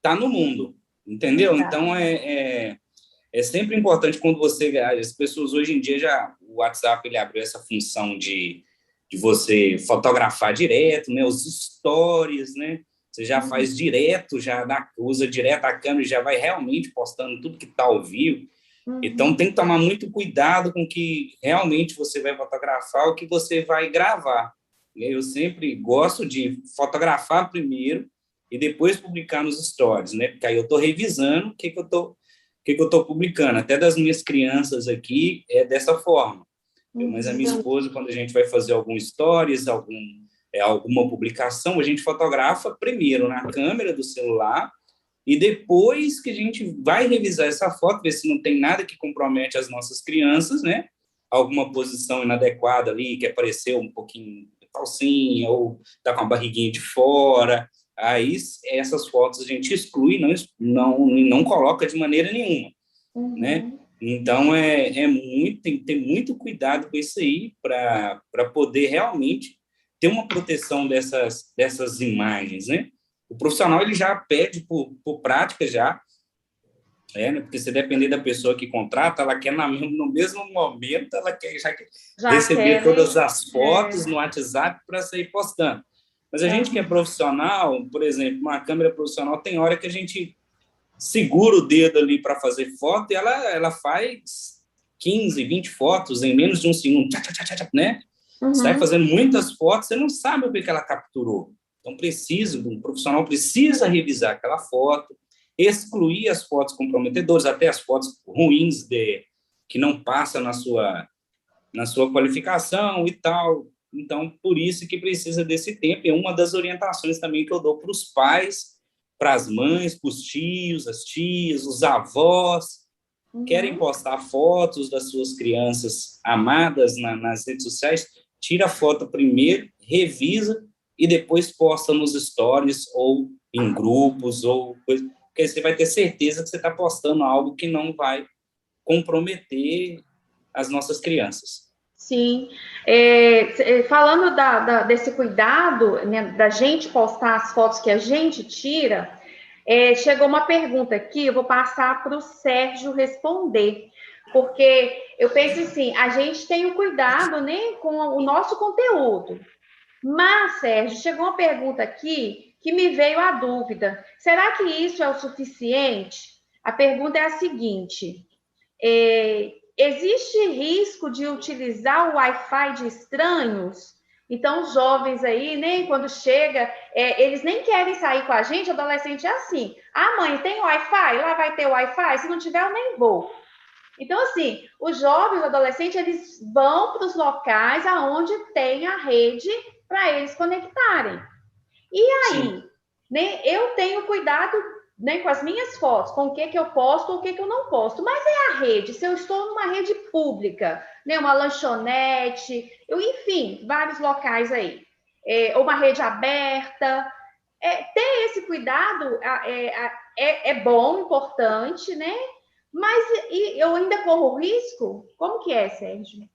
tá no mundo, entendeu? Então, é sempre importante quando as pessoas hoje em dia o WhatsApp ele abriu essa função de você fotografar direto, né, os stories, né, você já faz direto, usa direto a câmera e já vai realmente postando tudo que está ao vivo. Então, tem que tomar muito cuidado com o que realmente você vai fotografar, o que você vai gravar. Eu sempre gosto de fotografar primeiro e depois publicar nos stories, né? Porque aí eu estou revisando o que eu estou publicando. Até das minhas crianças aqui é dessa forma. Mas a minha esposa, quando a gente vai fazer algum stories, alguma publicação, a gente fotografa primeiro na câmera do celular e depois que a gente vai revisar essa foto, ver se não tem nada que compromete as nossas crianças, né? Alguma posição inadequada ali, que apareceu um pouquinho de calcinha, ou tá com a barriguinha de fora. Aí essas fotos a gente exclui, não coloca de maneira nenhuma, né? Então, tem que ter muito cuidado com isso aí para poder realmente ter uma proteção dessas imagens, né? O profissional ele já pede por prática já, né? Porque se depender da pessoa que contrata, ela quer no mesmo momento, ela quer receber todas as fotos no WhatsApp para sair postando. Mas a gente que é profissional, por exemplo, uma câmera profissional, tem hora que a gente segura o dedo ali para fazer foto e ela faz 15, 20 fotos em menos de um segundo, né? Você vai fazendo muitas fotos, você não sabe o que ela capturou. Então, um profissional precisa revisar aquela foto, excluir as fotos comprometedoras, até as fotos ruins que não passam na sua qualificação e tal. Então, por isso que precisa desse tempo. É uma das orientações também que eu dou para os pais, para as mães, para os tios, as tias, os avós, querem postar fotos das suas crianças amadas nas redes sociais, tira a foto primeiro, revisa e depois posta nos stories ou em grupos, ou coisa, porque você vai ter certeza que você está postando algo que não vai comprometer as nossas crianças. Sim. Falando desse cuidado, né, da gente postar as fotos que a gente tira, chegou uma pergunta aqui, eu vou passar para o Sérgio responder, porque eu penso assim, a gente tem o cuidado, né, com o nosso conteúdo. Mas, Sérgio, chegou uma pergunta aqui que me veio a dúvida. Será que isso é o suficiente? A pergunta é a seguinte: existe risco de utilizar o Wi-Fi de estranhos Então, os jovens aí, nem quando chega, eles nem querem sair com a gente, adolescente é assim. Ah, mãe, tem Wi-Fi? Lá vai ter Wi-Fi? Se não tiver, eu nem vou. Então, assim, os jovens, os adolescentes, eles vão para os locais aonde tem a rede para eles conectarem. E aí, né, eu tenho cuidado, né, com as minhas fotos, com o que eu posto ou o que eu não posto. Mas é a rede, se eu estou numa rede pública, né, uma lanchonete, enfim, vários locais aí, ou uma rede aberta, ter esse cuidado é bom, importante, né? Mas eu ainda corro risco? Como que é, Sérgio?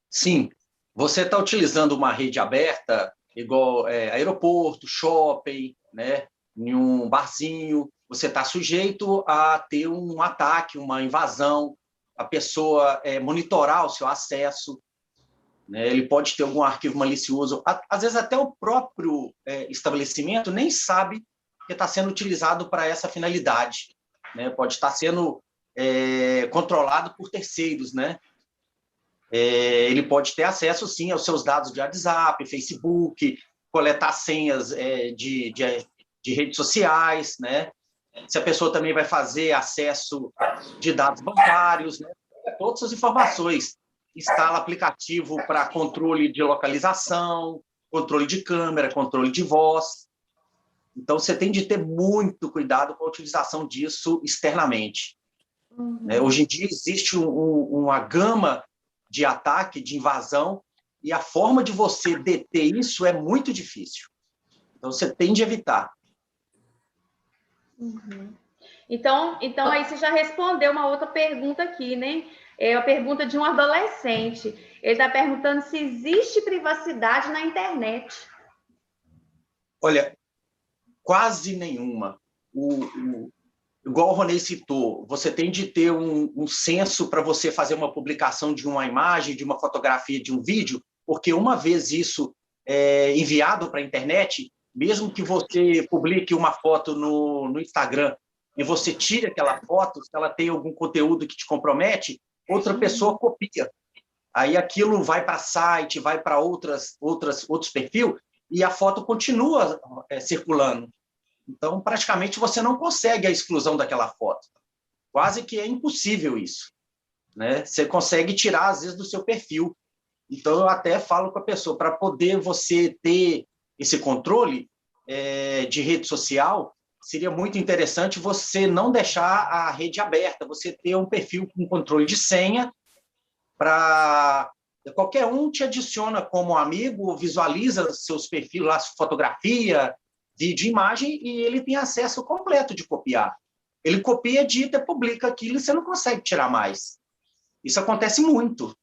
Sim, você está utilizando uma rede aberta, igual aeroporto, shopping, né? Em um barzinho, você está sujeito a ter um ataque, uma invasão, a pessoa monitorar o seu acesso, né? Ele pode ter algum arquivo malicioso. Às vezes até o próprio estabelecimento nem sabe que está sendo utilizado para essa finalidade, né? Pode estar sendo controlado por terceiros, né? Ele pode ter acesso, sim, aos seus dados de WhatsApp, Facebook, coletar senhas de redes sociais, né? Se a pessoa também vai fazer acesso de dados bancários, né? Todas as informações. Instala aplicativo para controle de localização, controle de câmera, controle de voz. Então, você tem de ter muito cuidado com a utilização disso externamente. Hoje em dia, existe uma gama de ataque, de invasão, e a forma de você deter isso é muito difícil. Então, você tem de evitar. Então, aí você já respondeu uma outra pergunta aqui, né? É a pergunta de um adolescente. Ele está perguntando se existe privacidade na internet. Olha, quase nenhuma. Igual o Ronei citou, você tem de ter um senso para você fazer uma publicação de uma imagem, de uma fotografia, de um vídeo, porque uma vez isso é enviado para a internet, mesmo que você publique uma foto no Instagram e você tire aquela foto, se ela tem algum conteúdo que te compromete, outra pessoa copia. Aí aquilo vai para site, vai para outros perfis e a foto continua circulando. Então, praticamente, você não consegue a exclusão daquela foto. Quase que é impossível isso, né? Você consegue tirar, às vezes, do seu perfil. Então, eu até falo com a pessoa, para poder você ter esse controle de rede social, seria muito interessante você não deixar a rede aberta, você ter um perfil com controle de senha, para qualquer um te adiciona como amigo, visualiza seus perfis lá, fotografia, vídeo, imagem, e ele tem acesso completo de copiar. Ele copia, edita, publica aquilo e você não consegue tirar mais. Isso acontece muito,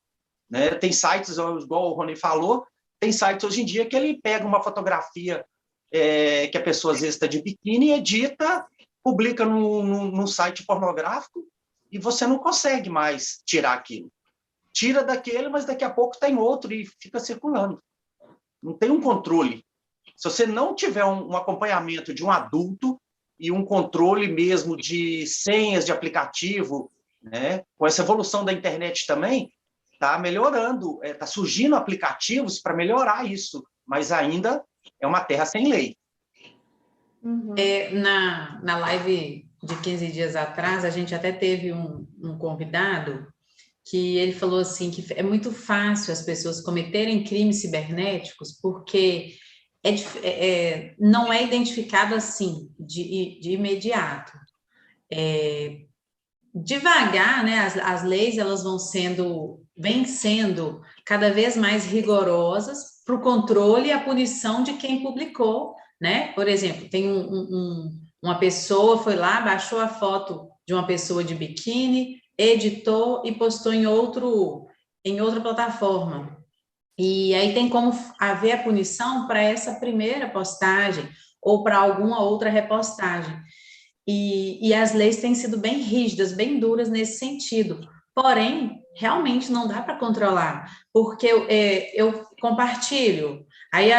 né? Tem sites, igual o Rony falou, tem sites hoje em dia que ele pega uma fotografia que a pessoa às vezes está de biquíni, edita, publica num site pornográfico e você não consegue mais tirar aquilo. Tira daquele, mas daqui a pouco está em outro e fica circulando. Não tem um controle. Se você não tiver um acompanhamento de um adulto e um controle mesmo de senhas de aplicativo, né? Com essa evolução da internet também, está melhorando, está surgindo aplicativos para melhorar isso, mas ainda é uma terra sem lei. Na live de 15 dias atrás, a gente até teve um convidado que ele falou assim, que é muito fácil as pessoas cometerem crimes cibernéticos porque não é identificado assim, de imediato. Devagar, né, as leis elas vêm sendo cada vez mais rigorosas para o controle e a punição de quem publicou, né? Por exemplo, tem uma pessoa foi lá, baixou a foto de uma pessoa de biquíni, editou e postou em outra plataforma. E aí tem como haver a punição para essa primeira postagem ou para alguma outra repostagem. E as leis têm sido bem rígidas, bem duras nesse sentido. Porém, realmente não dá para controlar, porque eu compartilho Aí,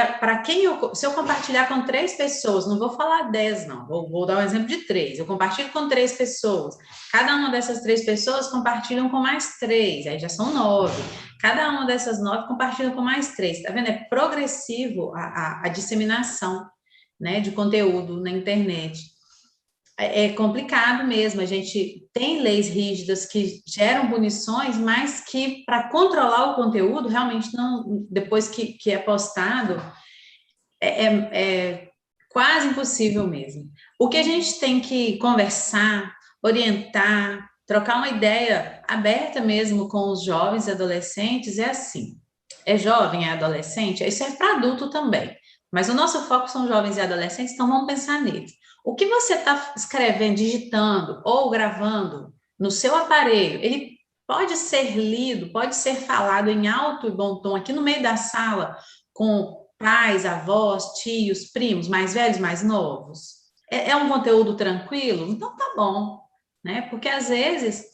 se eu compartilhar com 3 pessoas, não vou falar 10, não, vou dar um exemplo de 3. Eu compartilho com 3 pessoas. Cada uma dessas 3 pessoas compartilham com mais 3, aí já são 9. Cada uma dessas 9 compartilham com mais 3. Tá vendo? É progressivo a disseminação, né, de conteúdo na internet. É complicado mesmo, a gente tem leis rígidas que geram punições, mas que para controlar o conteúdo, realmente não, depois que é postado, é quase impossível mesmo. O que a gente tem que conversar, orientar, trocar uma ideia aberta mesmo com os jovens e adolescentes é assim, é jovem, é adolescente, isso é para adulto também, mas o nosso foco são jovens e adolescentes, então vamos pensar neles. O que você está escrevendo, digitando ou gravando no seu aparelho, ele pode ser lido, pode ser falado em alto e bom tom aqui no meio da sala com pais, avós, tios, primos, mais velhos, mais novos. É um conteúdo tranquilo? Então tá bom, né? Porque às vezes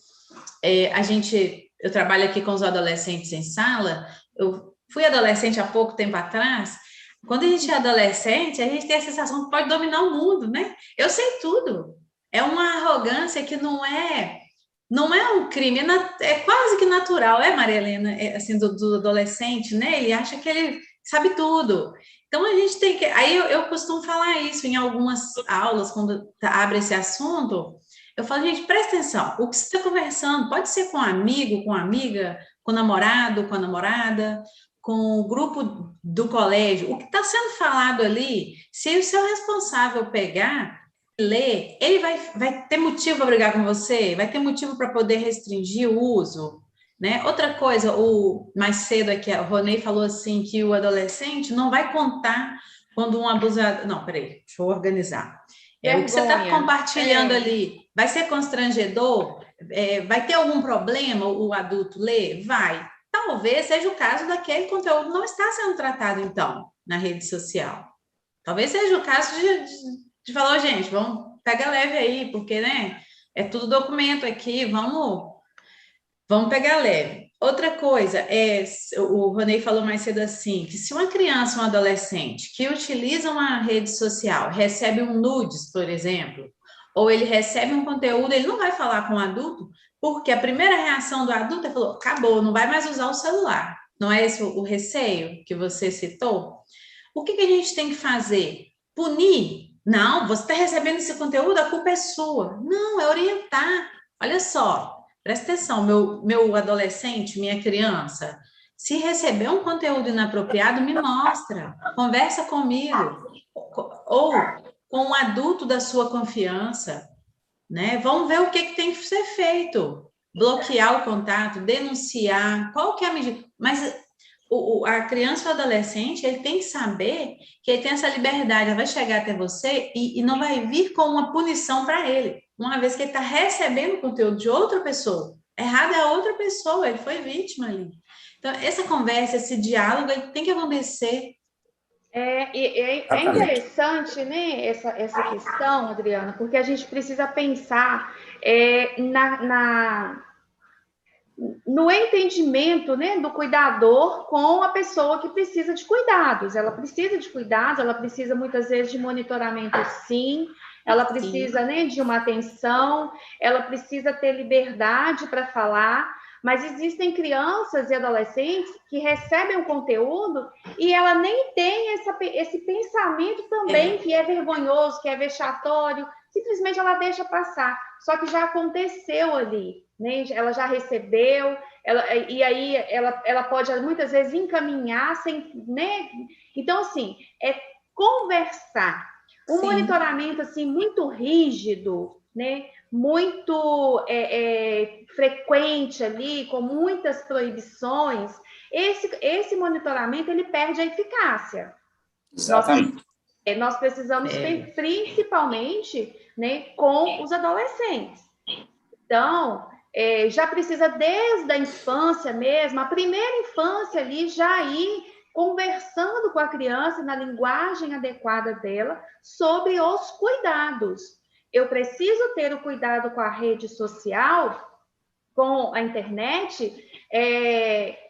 eu trabalho aqui com os adolescentes em sala, eu fui adolescente há pouco tempo atrás. Quando a gente é adolescente, a gente tem a sensação que pode dominar o mundo, né? Eu sei tudo. É uma arrogância que não é um crime, é quase que natural, Maria Helena? Assim, do adolescente, né? Ele acha que ele sabe tudo. Então, a gente tem que... Aí eu costumo falar isso em algumas aulas, quando abre esse assunto, eu falo, gente, presta atenção, o que você está conversando pode ser com um amigo, com uma amiga, com o namorado, com a namorada, com o grupo do colégio, o que está sendo falado ali, se o seu responsável pegar, ler, ele vai ter motivo para brigar com você, vai ter motivo para poder restringir o uso, né? Outra coisa, mais cedo aqui, o Ronei falou assim, que o adolescente não vai contar quando um abusador... Não, peraí, deixa eu organizar. O que você está compartilhando ali, vai ser constrangedor? Vai ter algum problema o adulto ler? Vai. Talvez seja o caso daquele conteúdo não está sendo tratado, então, na rede social. Talvez seja o caso de falar, gente, pega leve aí, porque, né, é tudo documento aqui, vamos pegar leve. Outra coisa, o Ronei falou mais cedo assim, que se uma criança ou um adolescente que utiliza uma rede social recebe um nudes, por exemplo, ou ele recebe um conteúdo, ele não vai falar com o adulto, porque a primeira reação do adulto é falou, acabou, não vai mais usar o celular. Não é esse o receio que você citou? O que a gente tem que fazer? Punir? Não, você está recebendo esse conteúdo, a culpa é sua. Não, é orientar. Olha só, presta atenção, meu adolescente, minha criança, se receber um conteúdo inapropriado, me mostra, conversa comigo, ou com um adulto da sua confiança, né? Vamos ver o que tem que ser feito. Bloquear o contato, denunciar, qual que é a medida? Mas a criança ou adolescente, ele tem que saber que ele tem essa liberdade, ela vai chegar até você e não vai vir com uma punição para ele, uma vez que ele está recebendo conteúdo de outra pessoa. Errado é a outra pessoa, ele foi vítima ali. Então, essa conversa, esse diálogo, ele tem que acontecer. É interessante, né, essa questão, Adriana, porque a gente precisa pensar no entendimento, né, do cuidador com a pessoa que precisa de cuidados. Ela precisa de cuidados, ela precisa muitas vezes de monitoramento, sim, ela precisa, né, de uma atenção, ela precisa ter liberdade para falar, mas existem crianças e adolescentes que recebem o conteúdo e ela nem tem esse pensamento também que é vergonhoso, que é vexatório, simplesmente ela deixa passar. Só que já aconteceu ali, né? Ela já recebeu, e aí ela pode muitas vezes encaminhar sem, né? Então, assim, é conversar. Um monitoramento assim muito rígido, né? Muito frequente ali, com muitas proibições, esse monitoramento ele perde a eficácia. Exatamente. Nós precisamos ter, principalmente, né, com os adolescentes. Então, já precisa desde a infância mesmo, a primeira infância ali, já ir conversando com a criança na linguagem adequada dela sobre os cuidados. Eu preciso ter o cuidado com a rede social, com a internet,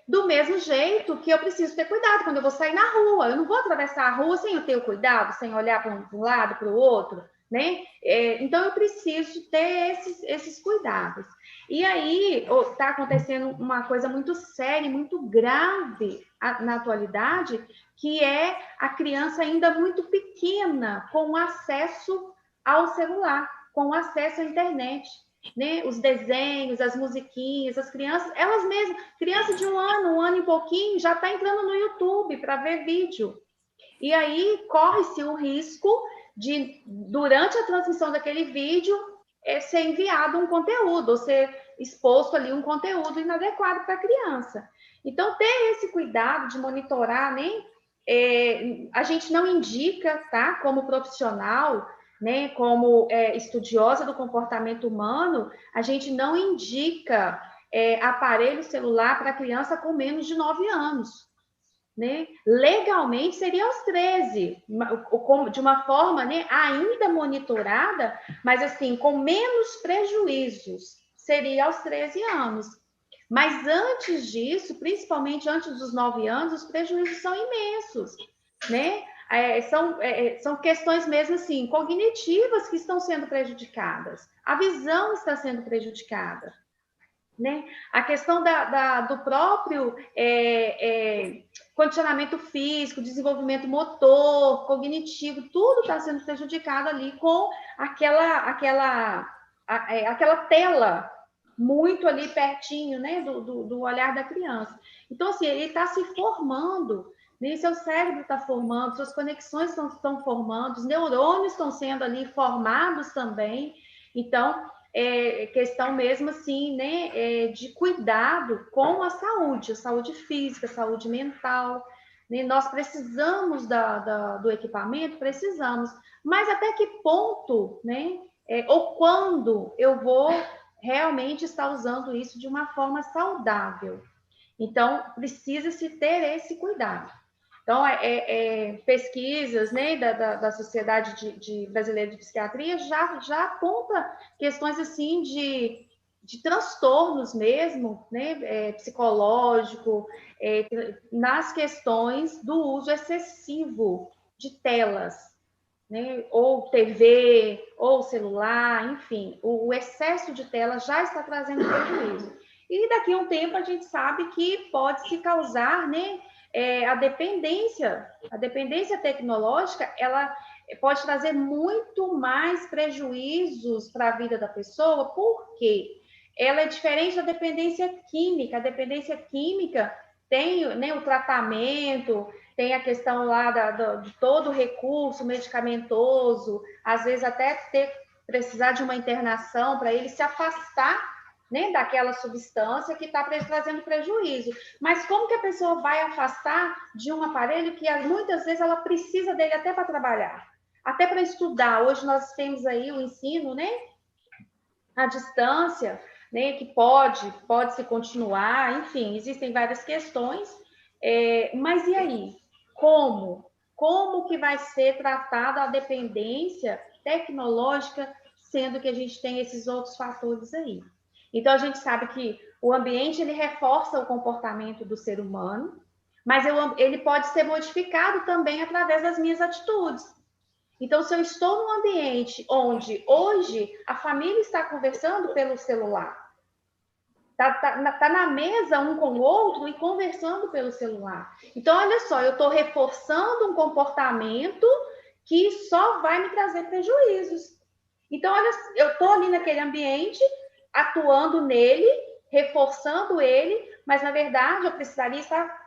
Do mesmo jeito que eu preciso ter cuidado quando eu vou sair na rua. Eu não vou atravessar a rua sem eu ter o cuidado, sem olhar para um lado, para o outro, né? Então, eu preciso ter esses cuidados. E aí, está acontecendo uma coisa muito séria, muito grave na atualidade, que é a criança ainda muito pequena, com acesso ao celular, com acesso à internet. Né? Os desenhos, as musiquinhas, as crianças, elas mesmas, criança de um ano e pouquinho, já está entrando no YouTube para ver vídeo. E aí corre-se o risco de, durante a transmissão daquele vídeo, ser enviado um conteúdo, ou ser exposto ali um conteúdo inadequado para a criança. Então, ter esse cuidado de monitorar, né? A gente não indica, tá? Como profissional, né, como estudiosa do comportamento humano, a gente não indica aparelho celular para criança com menos de 9 anos. Né? Legalmente seria aos 13, de uma forma, né, ainda monitorada, mas assim, com menos prejuízos, seria aos 13 anos. Mas antes disso, principalmente antes dos 9 anos, os prejuízos são imensos, né? São questões mesmo assim, cognitivas que estão sendo prejudicadas. A visão está sendo prejudicada. Né? A questão do próprio condicionamento físico, desenvolvimento motor, cognitivo, tudo está sendo prejudicado ali com aquela tela muito ali pertinho, né, do olhar da criança. Então, assim, ele está se formando, né, seu cérebro está formando, suas conexões estão formando, os neurônios estão sendo ali formados também. Então, questão mesmo assim, né, de cuidado com a saúde física, saúde mental. Né? Nós precisamos do equipamento, precisamos, mas até que ponto, né, ou quando eu vou realmente estar usando isso de uma forma saudável? Então, precisa-se ter esse cuidado. Então, pesquisas, né, da Sociedade Brasileira de Psiquiatria já aponta questões assim de transtornos mesmo, né, psicológico, nas questões do uso excessivo de telas, né, ou TV, ou celular, enfim, o excesso de tela já está trazendo prejuízo. E daqui a um tempo a gente sabe que pode se causar, né, a dependência tecnológica, ela pode trazer muito mais prejuízos para a vida da pessoa, porque ela é diferente da dependência química. A dependência química tem, né, o tratamento, tem a questão lá de todo o recurso medicamentoso, às vezes até precisar de uma internação para ele se afastar, né, daquela substância que está trazendo prejuízo. Mas como que a pessoa vai afastar de um aparelho que muitas vezes ela precisa dele até para trabalhar, até para estudar? Hoje nós temos aí o ensino, né, à distância, né, que pode se continuar, enfim, existem várias questões, mas e aí? Como que vai ser tratada a dependência tecnológica, sendo que a gente tem esses outros fatores aí? Então, a gente sabe que o ambiente, ele reforça o comportamento do ser humano, mas ele pode ser modificado também através das minhas atitudes. Então, se eu estou num ambiente onde hoje a família está conversando pelo celular, tá na mesa um com o outro e conversando pelo celular. Então, olha só, eu estou reforçando um comportamento que só vai me trazer prejuízos. Então, olha, eu estou ali naquele ambiente, atuando nele, reforçando ele, mas, na verdade, eu precisaria estar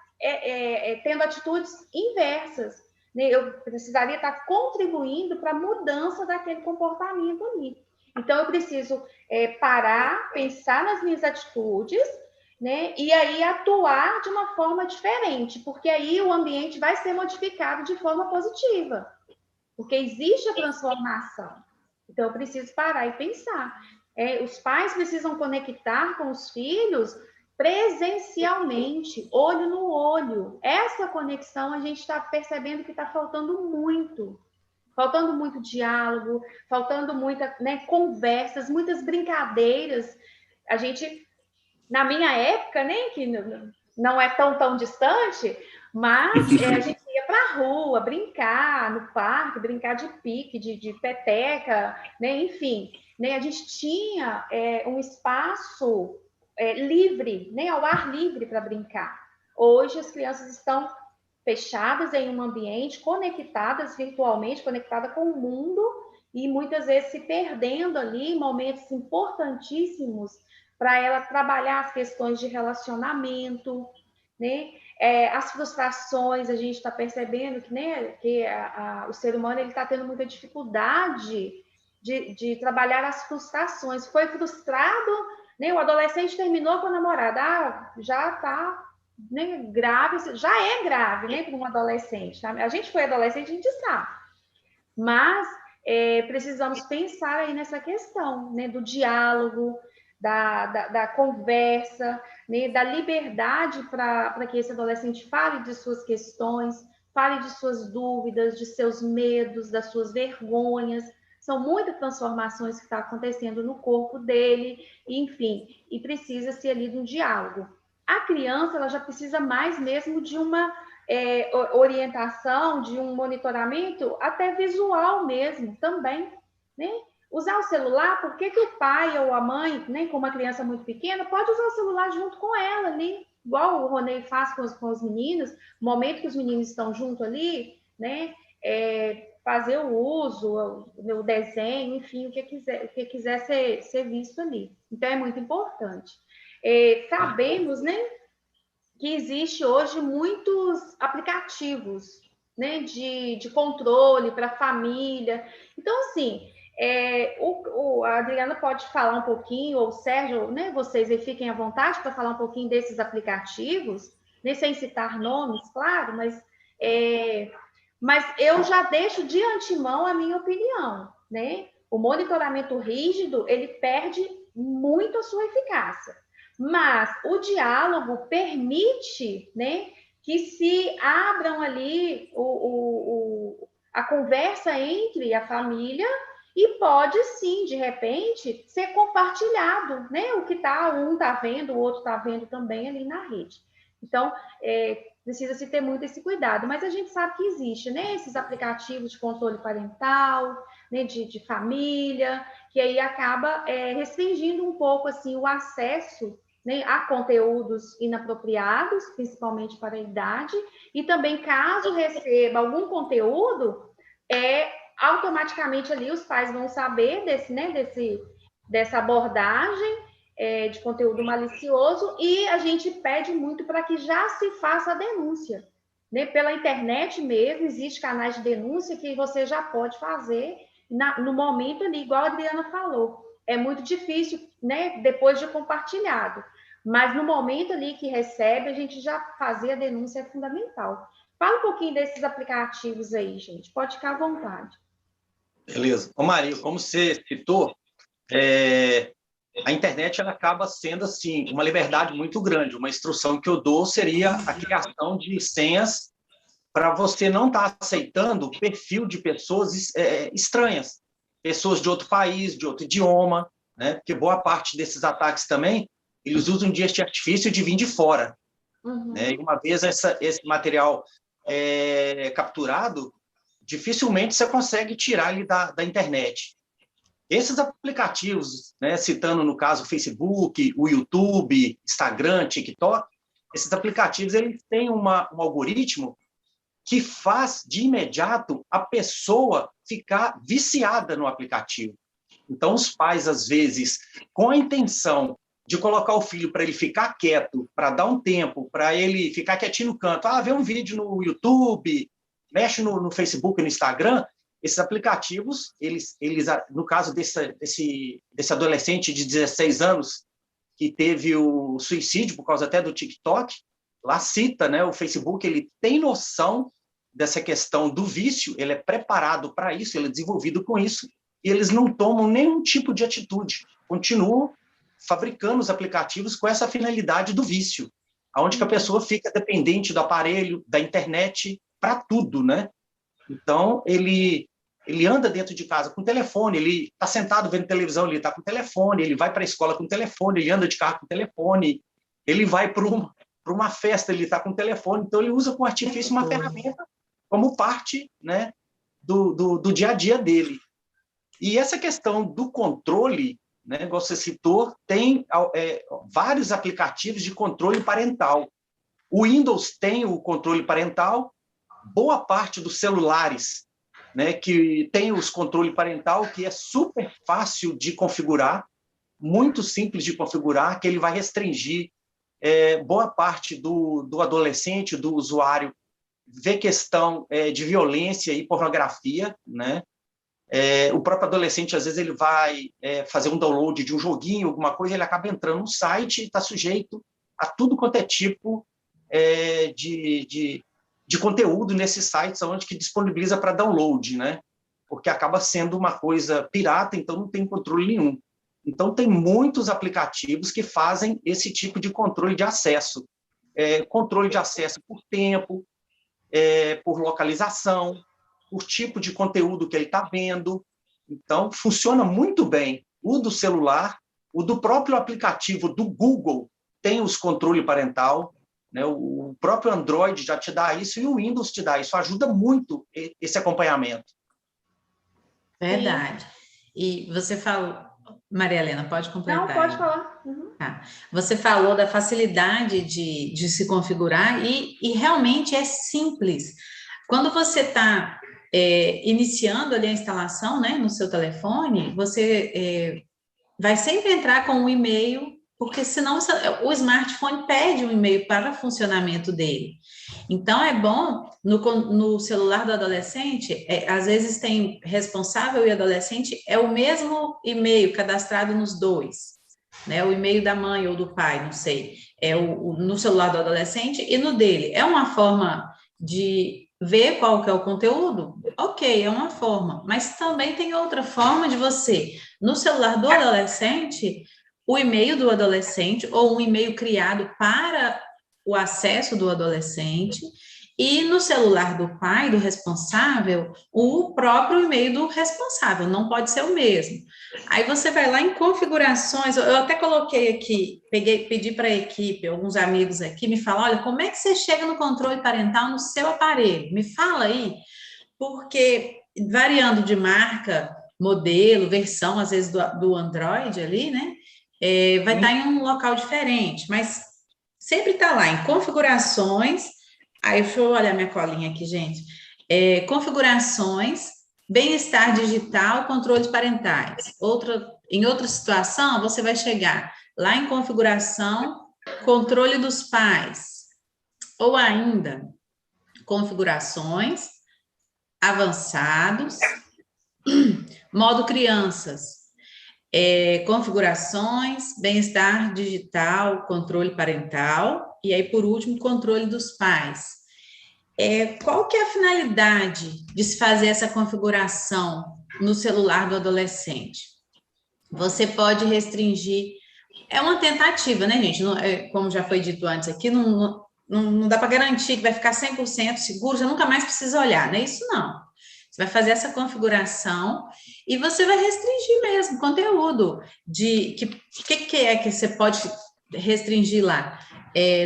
tendo atitudes inversas. Né? Eu precisaria estar contribuindo para a mudança daquele comportamento ali. Então, eu preciso parar, pensar nas minhas atitudes, né? E aí atuar de uma forma diferente, porque aí o ambiente vai ser modificado de forma positiva, porque existe a transformação. Então, eu preciso parar e pensar. Os pais precisam conectar com os filhos presencialmente, olho no olho. Essa conexão a gente está percebendo que está faltando muito diálogo, faltando muita, né, conversas, muitas brincadeiras. A gente, na minha época, né, que não é tão distante, mas a gente ia para a rua, brincar no parque, brincar de pique, de peteca, né? Enfim, né? A gente tinha um espaço livre, né? Ao ar livre para brincar. Hoje as crianças estão fechadas em um ambiente, conectadas virtualmente, conectadas com o mundo, e muitas vezes se perdendo ali momentos importantíssimos para ela trabalhar as questões de relacionamento, né? As frustrações, a gente está percebendo que, né, que o ser humano está tendo muita dificuldade de trabalhar as frustrações. Foi frustrado, né? O adolescente terminou com a namorada, já está, né, grave, já é grave, né, para um adolescente. Tá? A gente foi adolescente, a gente sabe. Mas precisamos pensar aí nessa questão, né, do diálogo, da conversa, né, da liberdade para que esse adolescente fale de suas questões, fale de suas dúvidas, de seus medos, das suas vergonhas. São muitas transformações que estão acontecendo no corpo dele, enfim, e precisa-se ali de um diálogo. A criança, ela já precisa mais mesmo de uma orientação, de um monitoramento, até visual mesmo, também, né? Usar o celular, por que o pai ou a mãe, né, com uma criança muito pequena, pode usar o celular junto com ela ali, igual o Ronei faz com os meninos, no momento que os meninos estão junto ali, né, fazer o uso, o desenho, enfim, o que quiser ser visto ali. Então, é muito importante. Sabemos, né, que existe hoje muitos aplicativos, né, de controle para a família. Então, assim, a Adriana pode falar um pouquinho, ou o Sérgio, né, vocês aí fiquem à vontade para falar um pouquinho desses aplicativos, né, sem citar nomes, claro, mas eu já deixo de antemão a minha opinião, né? O monitoramento rígido, ele perde muito a sua eficácia. Mas o diálogo permite, né, que se abram ali a conversa entre a família e pode sim, de repente, ser compartilhado, né? O que um está vendo, o outro está vendo também ali na rede. Então, precisa-se ter muito esse cuidado, mas a gente sabe que existe, né? Esses aplicativos de controle parental, né? de família, que aí acaba restringindo um pouco assim o acesso, né, a conteúdos inapropriados, principalmente para a idade, e também, caso receba algum conteúdo, automaticamente ali os pais vão saber dessa abordagem de conteúdo malicioso, e a gente pede muito para que já se faça a denúncia. Né? Pela internet mesmo, existe canais de denúncia que você já pode fazer no momento ali, igual a Adriana falou. É muito difícil, né, depois de compartilhado. Mas no momento ali que recebe, a gente já fazer a denúncia é fundamental. Fala um pouquinho desses aplicativos aí, gente. Pode ficar à vontade. Beleza. Ô, Maria, como você citou, a internet ela acaba sendo assim uma liberdade muito grande. Uma instrução que eu dou seria a criação de senhas para você não estar aceitando o perfil de pessoas estranhas, pessoas de outro país, de outro idioma, né? Porque boa parte desses ataques também, eles usam de este artifício de vir de fora. Uhum. Né? E uma vez esse material capturado, dificilmente você consegue tirar ele da internet. Esses aplicativos, né, citando no caso o Facebook, o YouTube, Instagram, TikTok, esses aplicativos eles têm um algoritmo que faz de imediato a pessoa ficar viciada no aplicativo. Então, os pais, às vezes, com a intenção de colocar o filho para ele ficar quieto, para dar um tempo, para ele ficar quietinho no canto, vê um vídeo no YouTube, mexe no Facebook, no Instagram, esses aplicativos, eles no caso desse adolescente de 16 anos que teve o suicídio por causa até do TikTok, lá cita, né, o Facebook, ele tem noção dessa questão do vício, ele é preparado para isso, ele é desenvolvido com isso, e eles não tomam nenhum tipo de atitude, continuam fabricando os aplicativos com essa finalidade do vício, onde que a pessoa fica dependente do aparelho, da internet, para tudo, né? Então, ele anda dentro de casa com o telefone, ele está sentado vendo televisão, ele está com o telefone, ele vai para a escola com o telefone, ele anda de carro com o telefone, ele vai para para uma festa, ele está com o telefone, então ele usa com artifício uma ferramenta como parte, né, do dia a dia dele. E essa questão do controle, né, igual você citou, tem vários aplicativos de controle parental. O Windows tem o controle parental, boa parte dos celulares, né, que tem os controle parental, que é super fácil de configurar, muito simples de configurar, que ele vai restringir boa parte do adolescente, do usuário, ver questão de violência e pornografia, né? O próprio adolescente, às vezes, ele vai fazer um download de um joguinho, alguma coisa, ele acaba entrando no site e está sujeito a tudo quanto é tipo de conteúdo nesses sites onde que disponibiliza para download, né? Porque acaba sendo uma coisa pirata, então não tem controle nenhum. Então, tem muitos aplicativos que fazem esse tipo de controle de acesso. Controle de acesso por tempo, por localização, por tipo de conteúdo que ele está vendo. Então, funciona muito bem. O do celular, o do próprio aplicativo do Google tem os controle parental, né? O próprio Android já te dá isso e o Windows te dá isso. Ajuda muito esse acompanhamento. Verdade. E você falou... Maria Helena, pode completar. Não, pode falar. Uhum. Tá. Você falou da facilidade de se configurar e realmente é simples. Quando você está iniciando ali a instalação, né, no seu telefone, você vai sempre entrar com um e-mail, porque senão o smartphone perde um e-mail para o funcionamento dele. Então, é bom, no celular do adolescente, às vezes tem responsável e adolescente, é o mesmo e-mail cadastrado nos dois, né? O e-mail da mãe ou do pai, não sei, no celular do adolescente e no dele. É uma forma de ver qual que é o conteúdo? Ok, é uma forma, mas também tem outra forma de você, no celular do adolescente, o e-mail do adolescente ou um e-mail criado para o acesso do adolescente e no celular do pai, do responsável, o próprio e-mail do responsável, não pode ser o mesmo. Aí você vai lá em configurações, eu até coloquei aqui, pedi para a equipe, alguns amigos aqui, me falam, olha, como é que você chega no controle parental no seu aparelho? Me fala aí, porque variando de marca, modelo, versão, às vezes do Android ali, né? Vai estar em um local diferente, mas sempre está lá em configurações. Aí, deixa eu olhar minha colinha aqui, gente. Configurações, bem-estar digital, controles parentais. Em outra situação, você vai chegar lá em configuração, controle dos pais. Ou ainda, configurações, avançados, modo crianças. Configurações, bem-estar digital, controle parental, e aí, por último, controle dos pais. Qual que é a finalidade de se fazer essa configuração no celular do adolescente? Você pode restringir, é uma tentativa, né, gente? Não, como já foi dito antes aqui, não dá para garantir que vai ficar 100% seguro, você nunca mais precisa olhar, não é isso não. Você vai fazer essa configuração e você vai restringir mesmo o conteúdo. O que é que você pode restringir lá?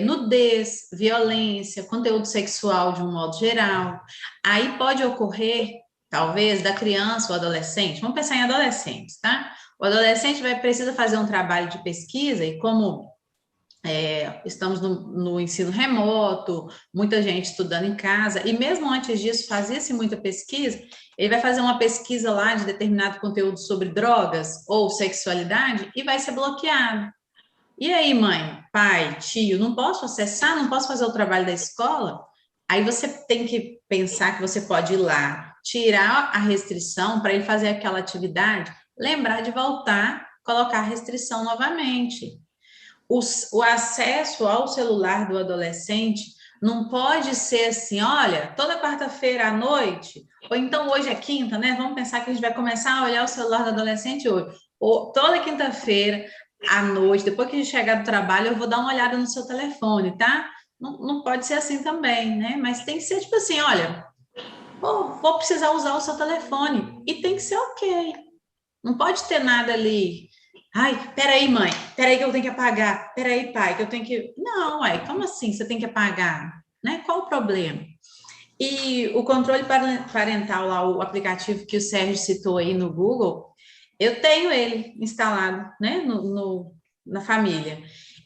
Nudez, violência, conteúdo sexual de um modo geral. Aí pode ocorrer, talvez, da criança ou adolescente. Vamos pensar em adolescentes, tá? O adolescente precisa fazer um trabalho de pesquisa e como... estamos no ensino remoto, muita gente estudando em casa, e mesmo antes disso fazia-se muita pesquisa, ele vai fazer uma pesquisa lá de determinado conteúdo sobre drogas ou sexualidade e vai ser bloqueado. E aí, mãe, pai, tio, não posso acessar, não posso fazer o trabalho da escola? Aí você tem que pensar que você pode ir lá, tirar a restrição para ele fazer aquela atividade, lembrar de voltar, colocar a restrição novamente. O acesso ao celular do adolescente não pode ser assim, olha, toda quarta-feira à noite, ou então hoje é quinta, né? Vamos pensar que a gente vai começar a olhar o celular do adolescente hoje. Ou toda quinta-feira à noite, depois que a gente chegar do trabalho, eu vou dar uma olhada no seu telefone, tá? Não pode ser assim também, né? Mas tem que ser tipo assim, olha, vou precisar usar o seu telefone. E tem que ser ok. Não pode ter nada ali... Ai, peraí, mãe, peraí que eu tenho que apagar, peraí, pai, que eu tenho que... Não, ué, como assim você tem que apagar? Né? Qual o problema? E o controle parental, lá, o aplicativo que o Sérgio citou aí no Google, eu tenho ele instalado, né, na família.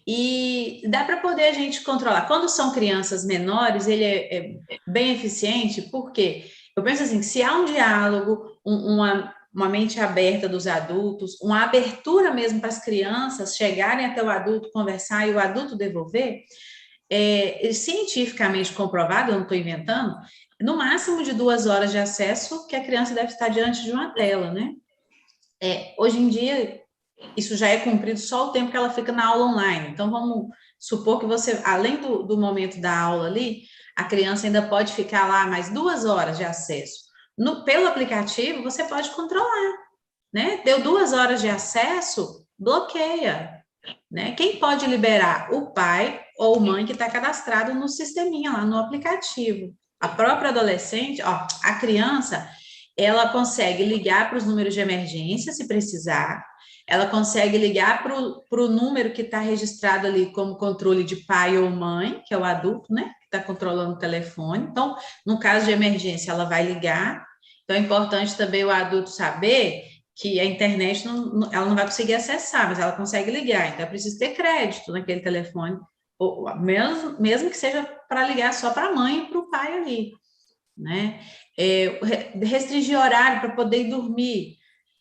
E dá para poder a gente controlar. Quando são crianças menores, ele é bem eficiente, porque eu penso assim, se há um diálogo, uma mente aberta dos adultos, uma abertura mesmo para as crianças chegarem até o adulto, conversar e o adulto devolver, cientificamente comprovado, eu não estou inventando, no máximo de 2 horas de acesso que a criança deve estar diante de uma tela, né? Hoje em dia, isso já é cumprido só o tempo que ela fica na aula online. Então, vamos supor que você, além do momento da aula ali, a criança ainda pode ficar lá mais 2 horas de acesso. Pelo aplicativo, você pode controlar, né? Deu 2 horas de acesso, bloqueia, né? Quem pode liberar? O pai ou mãe que está cadastrado no sisteminha lá no aplicativo. A própria adolescente, ó, a criança, ela consegue ligar para os números de emergência, se precisar, ela consegue ligar para o número que está registrado ali como controle de pai ou mãe, que é o adulto, né, que está controlando o telefone. Então, no caso de emergência, ela vai ligar. Então, é importante também o adulto saber que a internet ela não vai conseguir acessar, mas ela consegue ligar, então é preciso ter crédito naquele telefone, ou mesmo que seja para ligar só para a mãe e para o pai ali, né? Restringir horário para poder ir dormir,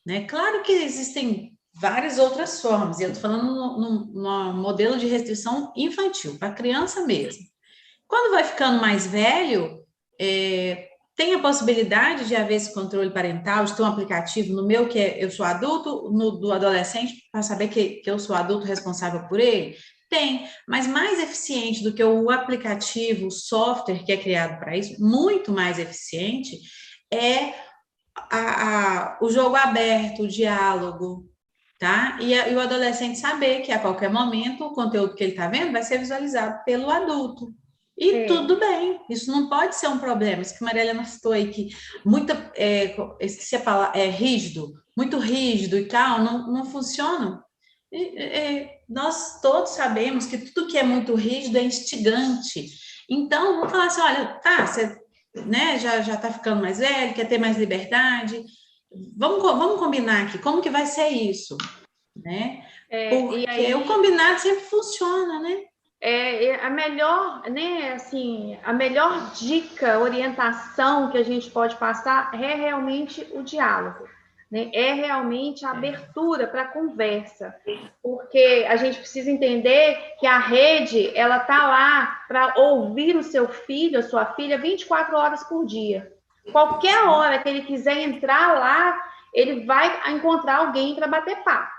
né? Claro que existem várias outras formas, e eu estou falando num modelo de restrição infantil, para criança mesmo. Quando vai ficando mais velho, tem a possibilidade de haver esse controle parental, de ter um aplicativo no meu, que eu sou adulto, do adolescente, para saber que eu sou adulto responsável por ele? Tem, mas mais eficiente do que o aplicativo, o software que é criado para isso, muito mais eficiente, é o jogo aberto, o diálogo, tá? E o adolescente saber que a qualquer momento o conteúdo que ele está vendo vai ser visualizado pelo adulto. E tudo bem, isso não pode ser um problema. Isso que a Maria Helena citou aí, que esqueci a palavra, rígido, muito rígido e tal, não funciona. Nós todos sabemos que tudo que é muito rígido é instigante. Então, vamos falar assim, olha, tá, você, né, já está ficando mais velho, quer ter mais liberdade, vamos combinar aqui, como que vai ser isso? Né? Porque aí, o combinado sempre funciona, né? A melhor, né, assim, a melhor dica, orientação que a gente pode passar é realmente o diálogo, né? É realmente a abertura para a conversa, porque a gente precisa entender que a rede, ela tá lá para ouvir o seu filho, a sua filha, 24 horas por dia. Qualquer hora que ele quiser entrar lá, ele vai encontrar alguém para bater papo,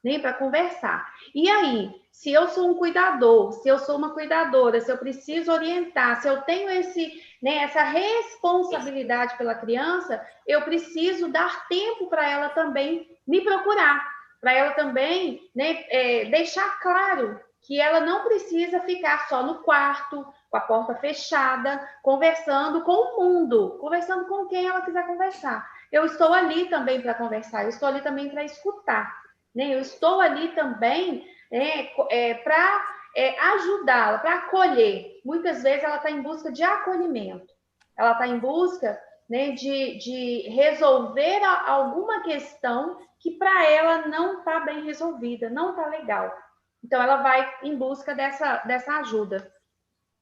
né, para conversar. E aí, se eu sou um cuidador, se eu sou uma cuidadora, se eu preciso orientar, se eu tenho essa responsabilidade pela criança, eu preciso dar tempo para ela também me procurar, para ela também, né, deixar claro que ela não precisa ficar só no quarto, com a porta fechada, conversando com o mundo, conversando com quem ela quiser conversar. Eu estou ali também para conversar, eu estou ali também para escutar, né? Eu estou ali também para ajudá-la, para acolher. Muitas vezes ela está em busca de acolhimento, ela está em busca, né, de resolver alguma questão que para ela não está bem resolvida, não está legal. Então ela vai em busca dessa ajuda.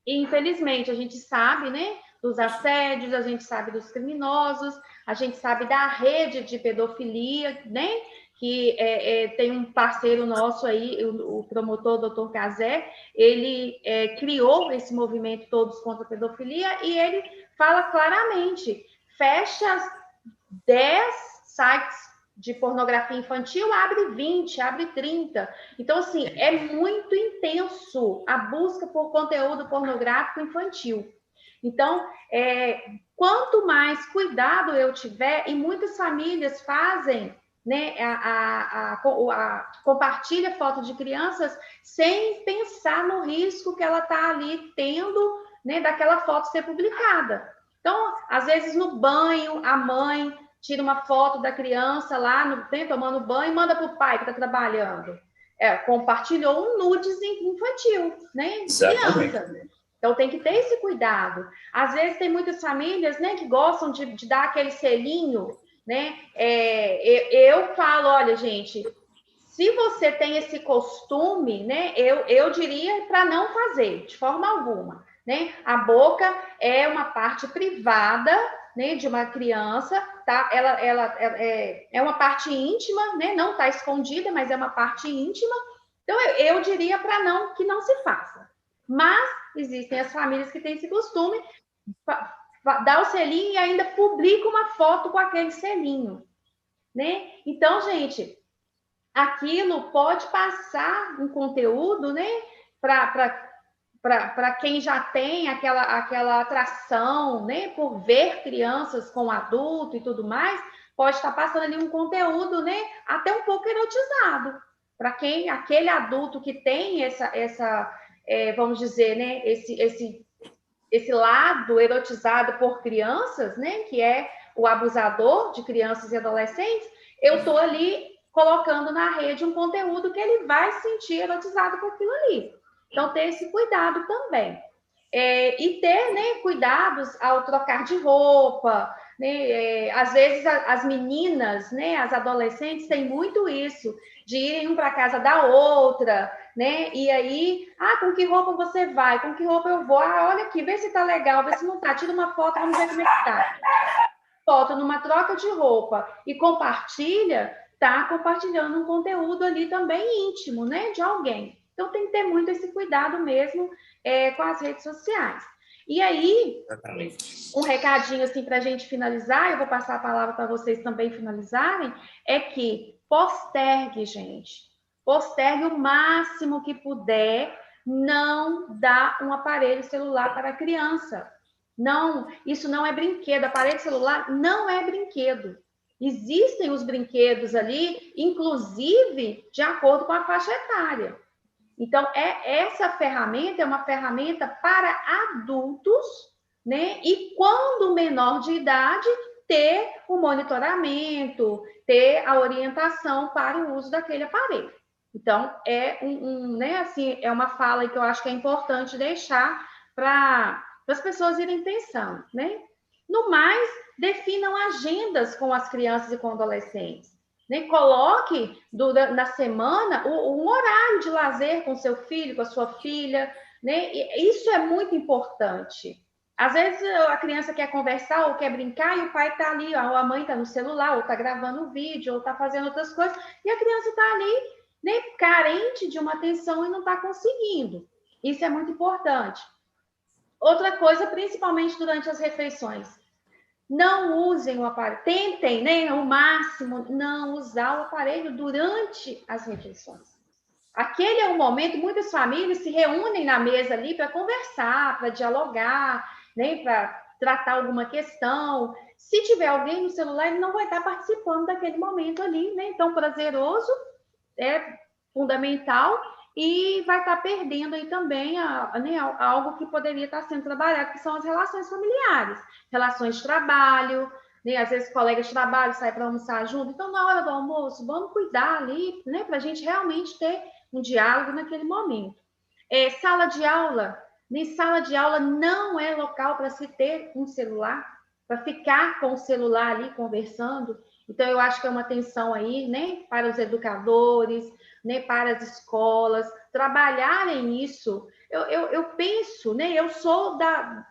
E infelizmente a gente sabe, né, dos assédios, a gente sabe dos criminosos, a gente sabe da rede de pedofilia, né? Que tem um parceiro nosso aí, o promotor Dr. Cazé, ele criou esse movimento Todos contra a Pedofilia e ele fala claramente, fecha 10 sites de pornografia infantil, abre 20, abre 30. Então, assim, é muito intenso a busca por conteúdo pornográfico infantil. Então, quanto mais cuidado eu tiver, e muitas famílias fazem, né, compartilha foto de crianças sem pensar no risco que ela está ali tendo, né, daquela foto ser publicada. Então, às vezes no banho, a mãe tira uma foto da criança lá, tomando banho, e manda para o pai que está trabalhando. Compartilhou um nudes infantil, né? Criança. Então, tem que ter esse cuidado. Às vezes, tem muitas famílias, né, que gostam de dar aquele selinho, né? Eu falo, olha, gente, se você tem esse costume, né, eu diria para não fazer, de forma alguma, né? A boca é uma parte privada, né, de uma criança, tá? Ela é uma parte íntima, né? Não está escondida, mas é uma parte íntima. Então, eu diria para que não se faça. Mas existem as famílias que têm esse costume, dá o selinho e ainda publica uma foto com aquele selinho, né? Então, gente, aquilo pode passar um conteúdo, né, para quem já tem aquela atração, né, por ver crianças com adulto e tudo mais, pode estar passando ali um conteúdo, né, até um pouco erotizado, para aquele adulto que tem vamos dizer, né, esse lado erotizado por crianças, né, que é o abusador de crianças e adolescentes, eu estou ali colocando na rede um conteúdo que ele vai se sentir erotizado por aquilo ali. Então, ter esse cuidado também. E ter, né, cuidados ao trocar de roupa, né? Às vezes, as meninas, né, as adolescentes, têm muito isso, de irem um para casa da outra, né? E aí, com que roupa você vai? Com que roupa eu vou? Olha aqui, vê se tá legal, vê se não tá. Tira uma foto, vamos ver como é que tá. Foto numa troca de roupa e compartilha, tá compartilhando um conteúdo ali também íntimo, né, de alguém. Então, tem que ter muito esse cuidado mesmo com as redes sociais. E aí, um recadinho assim para a gente finalizar, eu vou passar a palavra para vocês também finalizarem, é que postergue, gente. Postergue o máximo que puder, não dá um aparelho celular para a criança. Não, isso não é brinquedo. Aparelho celular não é brinquedo. Existem os brinquedos ali, inclusive de acordo com a faixa etária. Então, essa ferramenta é uma ferramenta para adultos, né? E quando menor de idade, ter o monitoramento, ter a orientação para o uso daquele aparelho. Então, né, assim, é uma fala que eu acho que é importante deixar para as pessoas irem pensando, né? No mais, definam agendas com as crianças e com adolescentes. Né? Coloque na semana um horário de lazer com seu filho, com a sua filha, né? E isso é muito importante. Às vezes a criança quer conversar ou quer brincar e o pai está ali, ou a mãe está no celular, ou está gravando um vídeo, ou está fazendo outras coisas, e a criança está ali, né, carente de uma atenção e não está conseguindo. Isso é muito importante. Outra coisa, principalmente durante as refeições, não usem o aparelho, tentem, né, ao máximo, não usar o aparelho durante as refeições. Aquele é o momento, muitas famílias se reúnem na mesa ali para conversar, para dialogar, né, para tratar alguma questão. Se tiver alguém no celular, ele não vai estar participando daquele momento ali, né? Então, prazeroso é fundamental e vai estar perdendo aí também né, algo que poderia estar sendo trabalhado, que são as relações familiares, relações de trabalho, né? Às vezes colegas de trabalho saem para almoçar junto, então na hora do almoço, vamos cuidar ali, né, para a gente realmente ter um diálogo naquele momento. Sala de aula, né? Sala de aula não é local para se ter um celular, para ficar com o celular ali conversando. Então, eu acho que é uma atenção aí, né, para os educadores, né, para as escolas, trabalharem isso. Eu penso, né, eu sou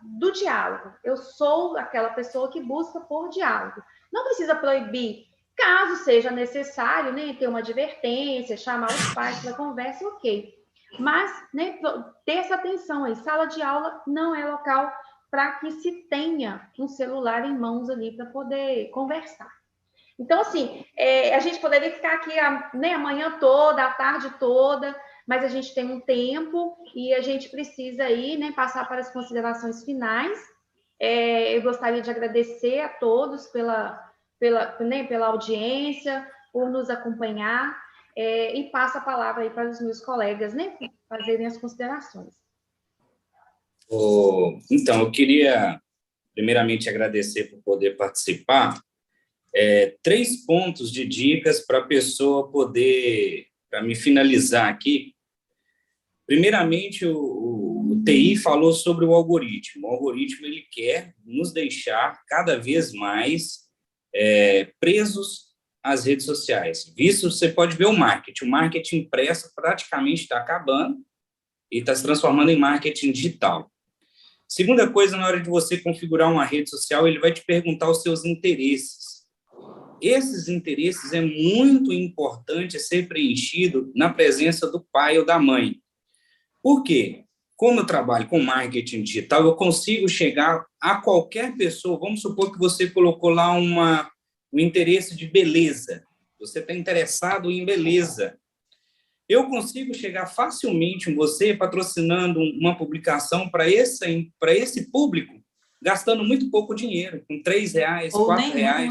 do diálogo, eu sou aquela pessoa que busca por diálogo. Não precisa proibir, caso seja necessário, né, ter uma advertência, chamar os pais para conversa, ok. Mas, né, ter essa atenção aí, sala de aula não é local para que se tenha um celular em mãos ali para poder conversar. Então, assim, a gente poderia ficar aqui né, a manhã toda, a tarde toda, mas a gente tem um tempo e a gente precisa aí, né, passar para as considerações finais. Eu gostaria de agradecer a todos pela audiência, por nos acompanhar, e passo a palavra aí para os meus colegas, né, fazerem as considerações. Então, eu queria primeiramente agradecer por poder participar 3 pontos de dicas para a pessoa poder, para me finalizar aqui. Primeiramente, o TI falou sobre o algoritmo. O algoritmo ele quer nos deixar cada vez mais presos às redes sociais. Visto, você pode ver o marketing impresso praticamente está acabando e está se transformando em marketing digital. Segunda coisa, na hora de você configurar uma rede social, ele vai te perguntar os seus interesses. Esses interesses é muito importante ser preenchido na presença do pai ou da mãe. Por quê? Como eu trabalho com marketing digital, eu consigo chegar a qualquer pessoa. Vamos supor que você colocou lá um interesse de beleza. Você está interessado em beleza. Eu consigo chegar facilmente em você patrocinando uma publicação para esse público, gastando muito pouco dinheiro, com R$3, R$4.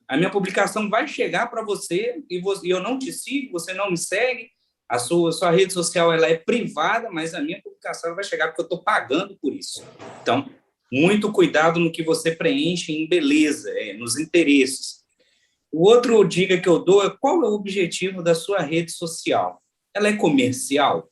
A minha publicação vai chegar para você e eu não te sigo, você não me segue, a sua rede social ela é privada, mas a minha publicação vai chegar porque eu estou pagando por isso. Então, muito cuidado no que você preenche em beleza, nos interesses. O outro dica que eu dou é qual é o objetivo da sua rede social. Ela é comercial?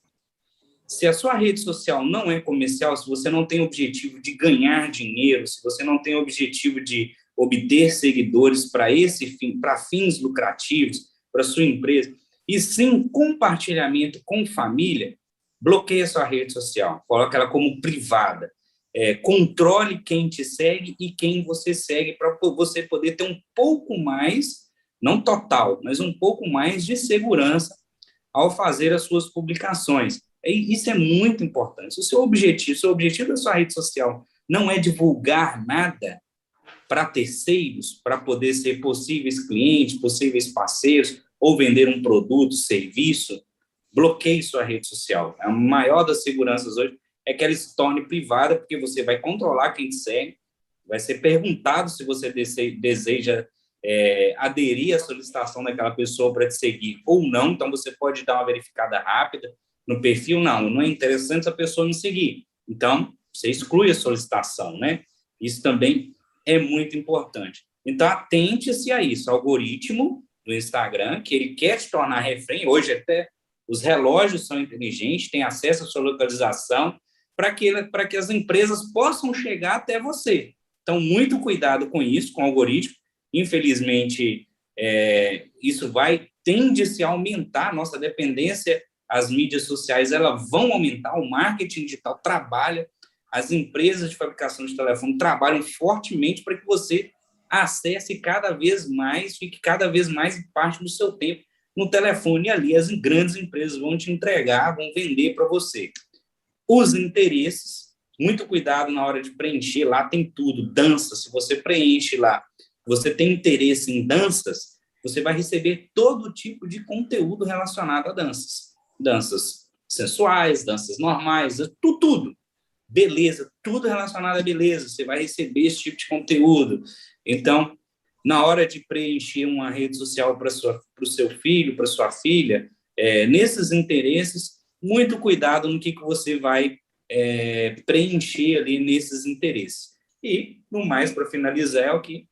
Se a sua rede social não é comercial, se você não tem objetivo de ganhar dinheiro, se você não tem objetivo de obter seguidores para esse fim, para fins lucrativos, para sua empresa, e sim compartilhamento com família, bloqueie a sua rede social, coloque ela como privada, controle quem te segue e quem você segue para você poder ter um pouco mais, não total, mas um pouco mais de segurança ao fazer as suas publicações. Isso é muito importante. Se o seu objetivo da sua rede social não é divulgar nada para terceiros, para poder ser possíveis clientes, possíveis parceiros, ou vender um produto, serviço, bloqueie sua rede social. A maior das seguranças hoje é que ela se torne privada, porque você vai controlar quem te segue, vai ser perguntado se você deseja aderir à solicitação daquela pessoa para te seguir ou não, então você pode dar uma verificada rápida no perfil, não é interessante essa pessoa me seguir, então você exclui a solicitação, né? Isso também é muito importante. Então, atente-se a isso, algoritmo do Instagram, que ele quer te tornar refém, hoje até os relógios são inteligentes, têm acesso à sua localização, para que as empresas possam chegar até você. Então, muito cuidado com isso, com o algoritmo. Infelizmente, isso tende-se a aumentar a nossa dependência às mídias sociais, elas vão aumentar, o marketing digital trabalha, as empresas de fabricação de telefone trabalham fortemente para que você acesse cada vez mais, fique cada vez mais parte do seu tempo no telefone, e ali as grandes empresas vão te entregar, vão vender para você. Os interesses, muito cuidado na hora de preencher, lá tem tudo, dança, se você preenche lá, você tem interesse em danças, você vai receber todo tipo de conteúdo relacionado a danças. Danças sensuais, danças normais, tudo. Beleza, tudo relacionado à beleza, você vai receber esse tipo de conteúdo. Então, na hora de preencher uma rede social para o seu filho, para sua filha, nesses interesses, muito cuidado no que você vai preencher ali nesses interesses. E, no mais, para finalizar, é o que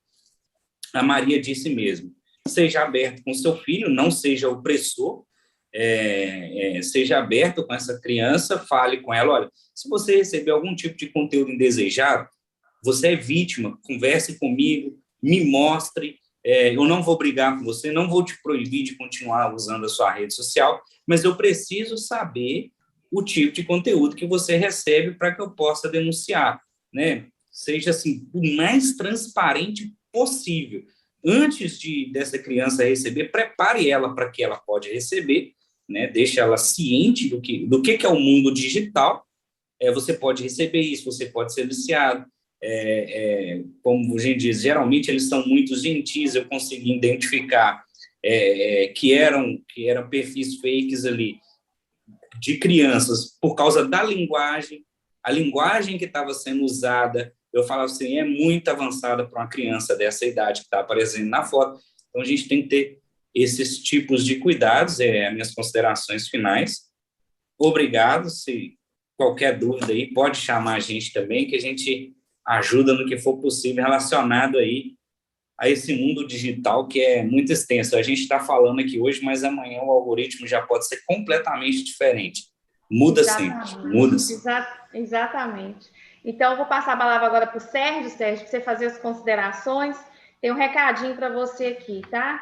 a Maria disse mesmo. Seja aberto com seu filho, não seja opressor, seja aberto com essa criança, fale com ela, olha, se você receber algum tipo de conteúdo indesejado, você é vítima, converse comigo, me mostre, eu não vou brigar com você, não vou te proibir de continuar usando a sua rede social, mas eu preciso saber o tipo de conteúdo que você recebe para que eu possa denunciar, né? Seja assim, o mais transparente possível. Antes dessa criança receber, prepare ela para que ela pode receber, né? Deixe ela ciente do que é o mundo digital. Você pode receber isso, você pode ser viciado. Como a gente diz, geralmente eles são muito gentis, eu consegui identificar que eram perfis fakes ali de crianças por causa da linguagem, a linguagem que estava sendo usada, eu falava assim, é muito avançada para uma criança dessa idade que está aparecendo na foto. Então, a gente tem que ter esses tipos de cuidados, as minhas considerações finais. Obrigado, se qualquer dúvida aí, pode chamar a gente também, que a gente ajuda no que for possível relacionado aí a esse mundo digital que é muito extenso. A gente está falando aqui hoje, mas amanhã o algoritmo já pode ser completamente diferente. Muda sempre, muda sempre. Exatamente. Então, eu vou passar a palavra agora para o Sérgio, para você fazer as considerações. Tem um recadinho para você aqui, tá?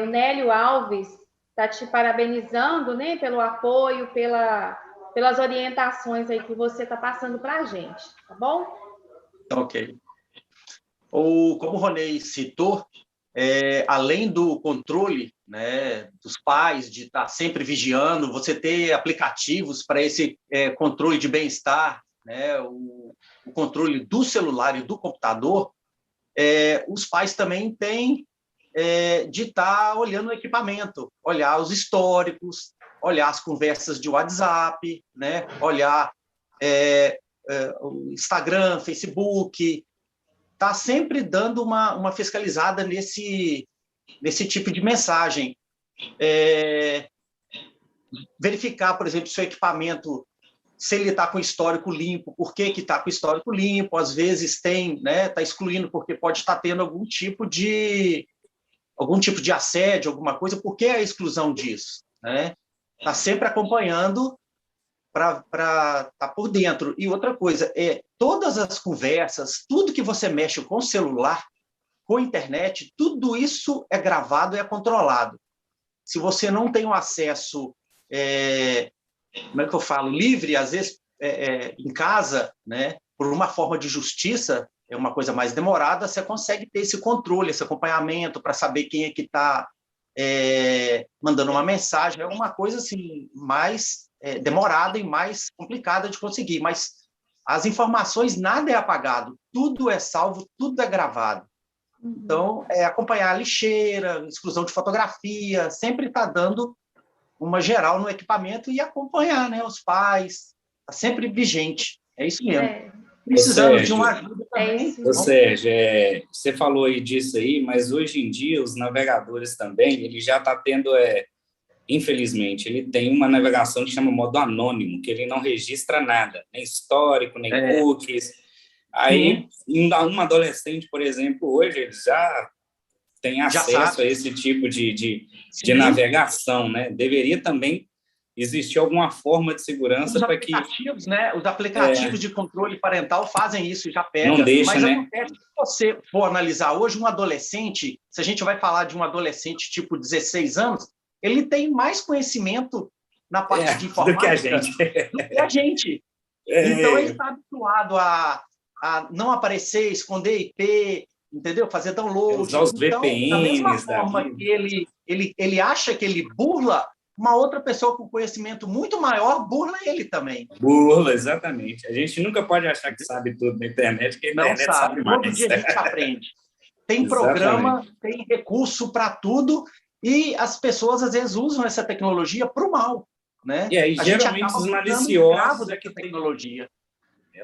O Nélio Alves está te parabenizando, né, pelo apoio, pelas orientações aí que você está passando para a gente, tá bom? Ok. Como o Ronei citou, além do controle, né, dos pais, de estar sempre vigiando, você ter aplicativos para esse controle de bem-estar, né, o controle do celular e do computador, os pais também têm de estar olhando o equipamento, olhar os históricos, olhar as conversas de WhatsApp, né, olhar o Instagram, Facebook, está sempre dando uma fiscalizada nesse tipo de mensagem. Verificar, por exemplo, se o equipamento, se ele está com histórico limpo, por que está com histórico limpo, às vezes tem, né, está excluindo porque pode estar tendo algum tipo de assédio, alguma coisa, por que a exclusão disso? Né? Está sempre acompanhando para estar por dentro. E outra coisa, todas as conversas, tudo que você mexe com o celular, com a internet, tudo isso é gravado e é controlado. Se você não tem um acesso, como é que eu falo, livre, às vezes em casa, né, por uma forma de justiça, é uma coisa mais demorada, você consegue ter esse controle, esse acompanhamento para saber quem é que está mandando uma mensagem. É uma coisa assim, mais demorada e mais complicada de conseguir, mas as informações, nada é apagado, tudo é salvo, tudo é gravado. Então, acompanhar a lixeira, exclusão de fotografia, sempre está dando uma geral no equipamento e acompanhar, né, os pais, está sempre vigente, é isso mesmo. Precisando de uma ajuda também. Sérgio, você falou aí disso aí, mas hoje em dia os navegadores também, ele já está tendo, infelizmente, ele tem uma navegação que chama modo anônimo, que ele não registra nada, nem histórico, nem cookies. Aí, um adolescente, por exemplo, hoje, ele já tem acesso a esse tipo de navegação, né? Deveria também existir alguma forma de segurança para que... Né? Os aplicativos de controle parental fazem isso, já pega. Não deixa, mas né? Acontece que, se você for analisar hoje, um adolescente, se a gente vai falar de um adolescente tipo 16 anos, ele tem mais conhecimento na parte de informática do que a gente. Então, ele está habituado a não aparecer, esconder IP, entendeu? Fazer download. Usar os VPNs. Da mesma forma que ele acha que ele burla, uma outra pessoa com conhecimento muito maior burla ele também. Burla, exatamente. A gente nunca pode achar que sabe tudo na internet, porque a internet não sabe mais. Todo dia a gente aprende. Tem programa, tem recurso para tudo, e as pessoas, às vezes, usam essa tecnologia para o mal. Né? E aí, geralmente, os maliciosos dessa tecnologia.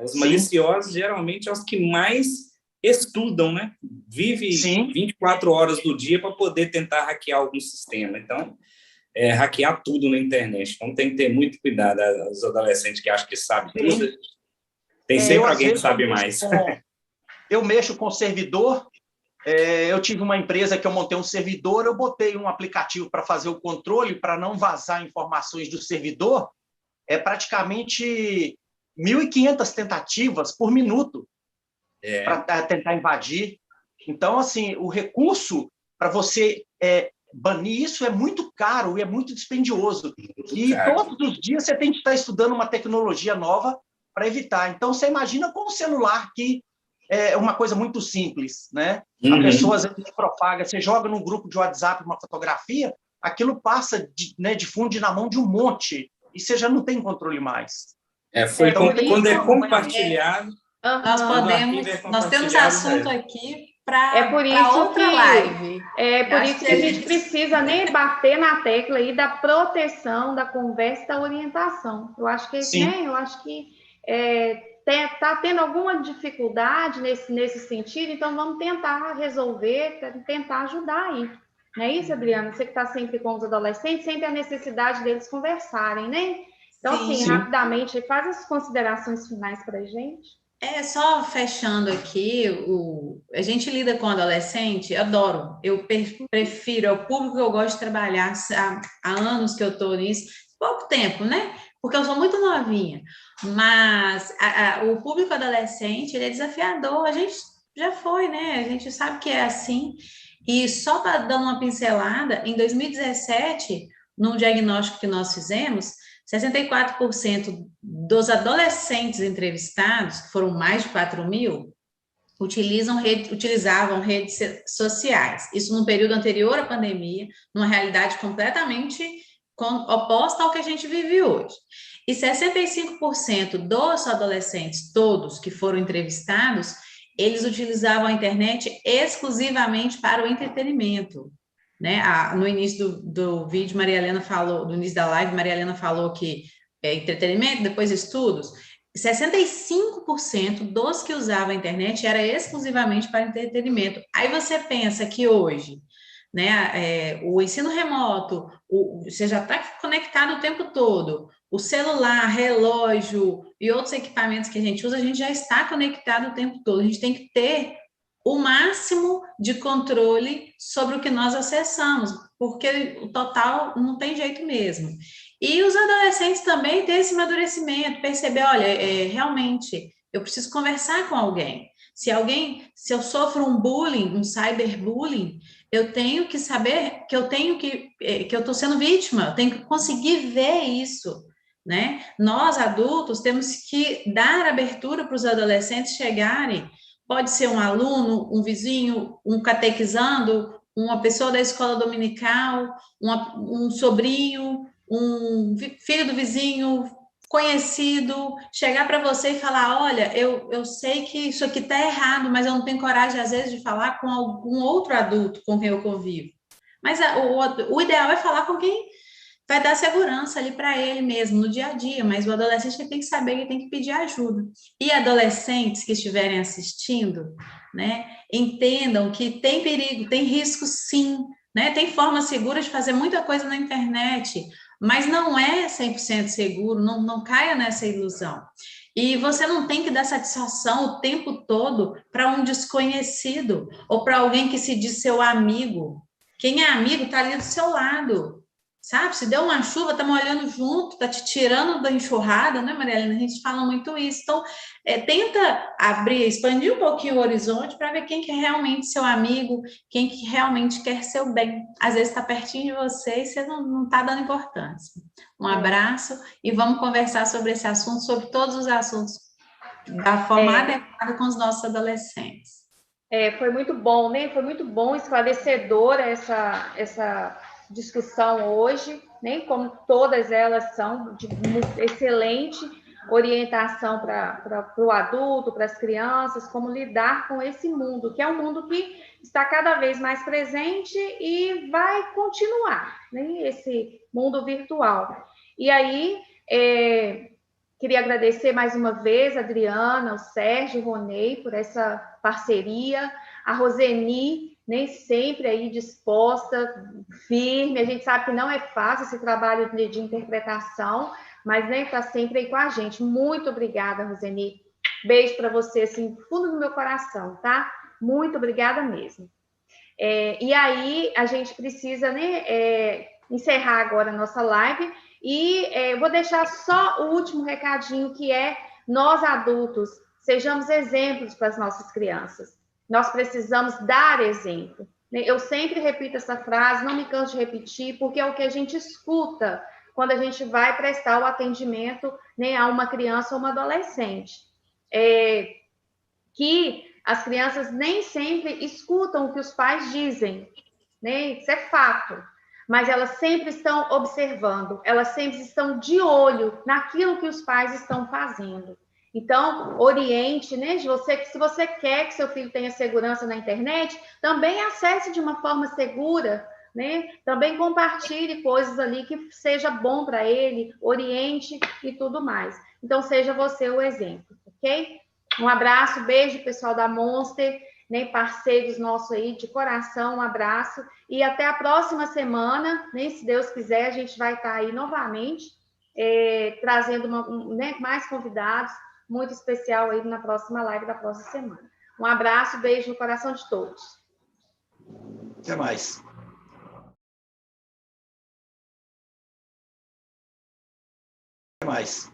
Os maliciosos, geralmente, são os que mais estudam, né? Vive 24 horas do dia para poder tentar hackear algum sistema. Então, hackear tudo na internet. Então, tem que ter muito cuidado. Os adolescentes que acham que sabem tudo, tem sempre alguém que sabe mais. Eu mexo com servidor. Eu tive uma empresa que eu montei um servidor, eu botei um aplicativo para fazer o controle, para não vazar informações do servidor. Praticamente 1.500 tentativas por minuto para tentar invadir. Então, assim, o recurso para você banir isso é muito caro e é muito dispendioso. Todos os dias você tem que estar estudando uma tecnologia nova para evitar. Então, você imagina com o celular, que é uma coisa muito simples, né? A pessoa, às vezes, propaga, você joga num grupo de WhatsApp uma fotografia, aquilo passa, difunde na mão de um monte, e você já não tem controle mais. Quando é compartilhado... Nós temos assunto aqui para outra live. Por isso que a gente precisa nem bater na tecla aí da proteção, da conversa, da orientação. Eu acho que, está tendo alguma dificuldade nesse sentido, então vamos tentar resolver, tentar ajudar aí. Não é isso, Adriana? Você que está sempre com os adolescentes, sempre a necessidade deles conversarem, né? Então, rapidamente, faz as considerações finais para a gente. Só fechando aqui, a gente lida com adolescente, adoro, eu prefiro, é o público que eu gosto de trabalhar, há anos que eu estou nisso, pouco tempo, né? Porque eu sou muito novinha, mas o público adolescente, ele é desafiador, a gente já foi, né? A gente sabe que é assim, e só para dar uma pincelada, em 2017, num diagnóstico que nós fizemos, 64% dos adolescentes entrevistados, que foram mais de 4.000, utilizavam redes sociais. Isso no período anterior à pandemia, numa realidade completamente oposta ao que a gente vive hoje. E 65% dos adolescentes, todos que foram entrevistados, eles utilizavam a internet exclusivamente para o entretenimento. Né? No início do vídeo, Maria Helena falou, no início da live, Maria Helena falou que entretenimento, depois estudos. 65% dos que usavam a internet era exclusivamente para entretenimento. Aí você pensa que hoje, né, o ensino remoto, você já está conectado o tempo todo, o celular, relógio e outros equipamentos que a gente usa, a gente já está conectado o tempo todo. A gente tem que ter o máximo de controle sobre o que nós acessamos, porque o total não tem jeito mesmo. E os adolescentes também têm esse amadurecimento, perceber, olha, realmente, eu preciso conversar com alguém. Se eu sofro um bullying, um cyberbullying, eu tenho que saber que eu estou sendo vítima, eu tenho que conseguir ver isso, né? Nós, adultos, temos que dar abertura para os adolescentes chegarem. Pode ser um aluno, um vizinho, um catequizando, uma pessoa da escola dominical, um sobrinho, um filho do vizinho, conhecido, chegar para você e falar, olha, eu sei que isso aqui está errado, mas eu não tenho coragem, às vezes, de falar com algum outro adulto com quem eu convivo. Mas o ideal é falar com quem vai dar segurança ali para ele mesmo, no dia a dia, mas o adolescente tem que saber que tem que pedir ajuda. E adolescentes que estiverem assistindo, né, entendam que tem perigo, tem risco sim, né, tem formas seguras de fazer muita coisa na internet, mas não é 100% seguro, não caia nessa ilusão. E você não tem que dar satisfação o tempo todo para um desconhecido ou para alguém que se diz seu amigo. Quem é amigo está ali do seu lado. Sabe, se deu uma chuva, tá molhando junto, tá te tirando da enxurrada, né, Maria Helena? A gente fala muito isso. Então, tenta abrir, expandir um pouquinho o horizonte para ver quem que é realmente seu amigo, quem que realmente quer seu bem. Às vezes está pertinho de você e você não tá dando importância. Um abraço e vamos conversar sobre esse assunto, sobre todos os assuntos, da forma adequada com os nossos adolescentes. Foi muito bom, né? Foi muito bom, esclarecedora essa discussão hoje, né? Como todas elas são de excelente orientação para o adulto, para as crianças, como lidar com esse mundo, que é um mundo que está cada vez mais presente e vai continuar, né? Esse mundo virtual. E aí, queria agradecer mais uma vez a Adriana, o Sérgio, o Ronei por essa parceria, a Roseni, nem sempre aí disposta, firme. A gente sabe que não é fácil esse trabalho de interpretação, mas nem está sempre aí com a gente. Muito obrigada, Roseni. Beijo para você, assim, fundo do meu coração, tá? Muito obrigada mesmo. E aí, a gente precisa, né, encerrar agora a nossa live e vou deixar só o último recadinho, que é: nós adultos, sejamos exemplos para as nossas crianças. Nós precisamos dar exemplo. Eu sempre repito essa frase, não me canso de repetir, porque é o que a gente escuta quando a gente vai prestar o atendimento, né, a uma criança ou uma adolescente. Que as crianças nem sempre escutam o que os pais dizem, né? Isso é fato. Mas elas sempre estão observando, elas sempre estão de olho naquilo que os pais estão fazendo. Então, oriente, né? Se você quer que seu filho tenha segurança na internet, também acesse de uma forma segura, né? Também compartilhe coisas ali que seja bom para ele, oriente e tudo mais. Então, seja você o exemplo, ok? Um abraço, beijo, pessoal da Monster, né? Parceiros nossos aí, de coração, um abraço. E até a próxima semana, né? Se Deus quiser, a gente vai estar aí novamente, trazendo mais convidados muito especial aí na próxima live da próxima semana. Um abraço, beijo no coração de todos. Até mais. Até mais.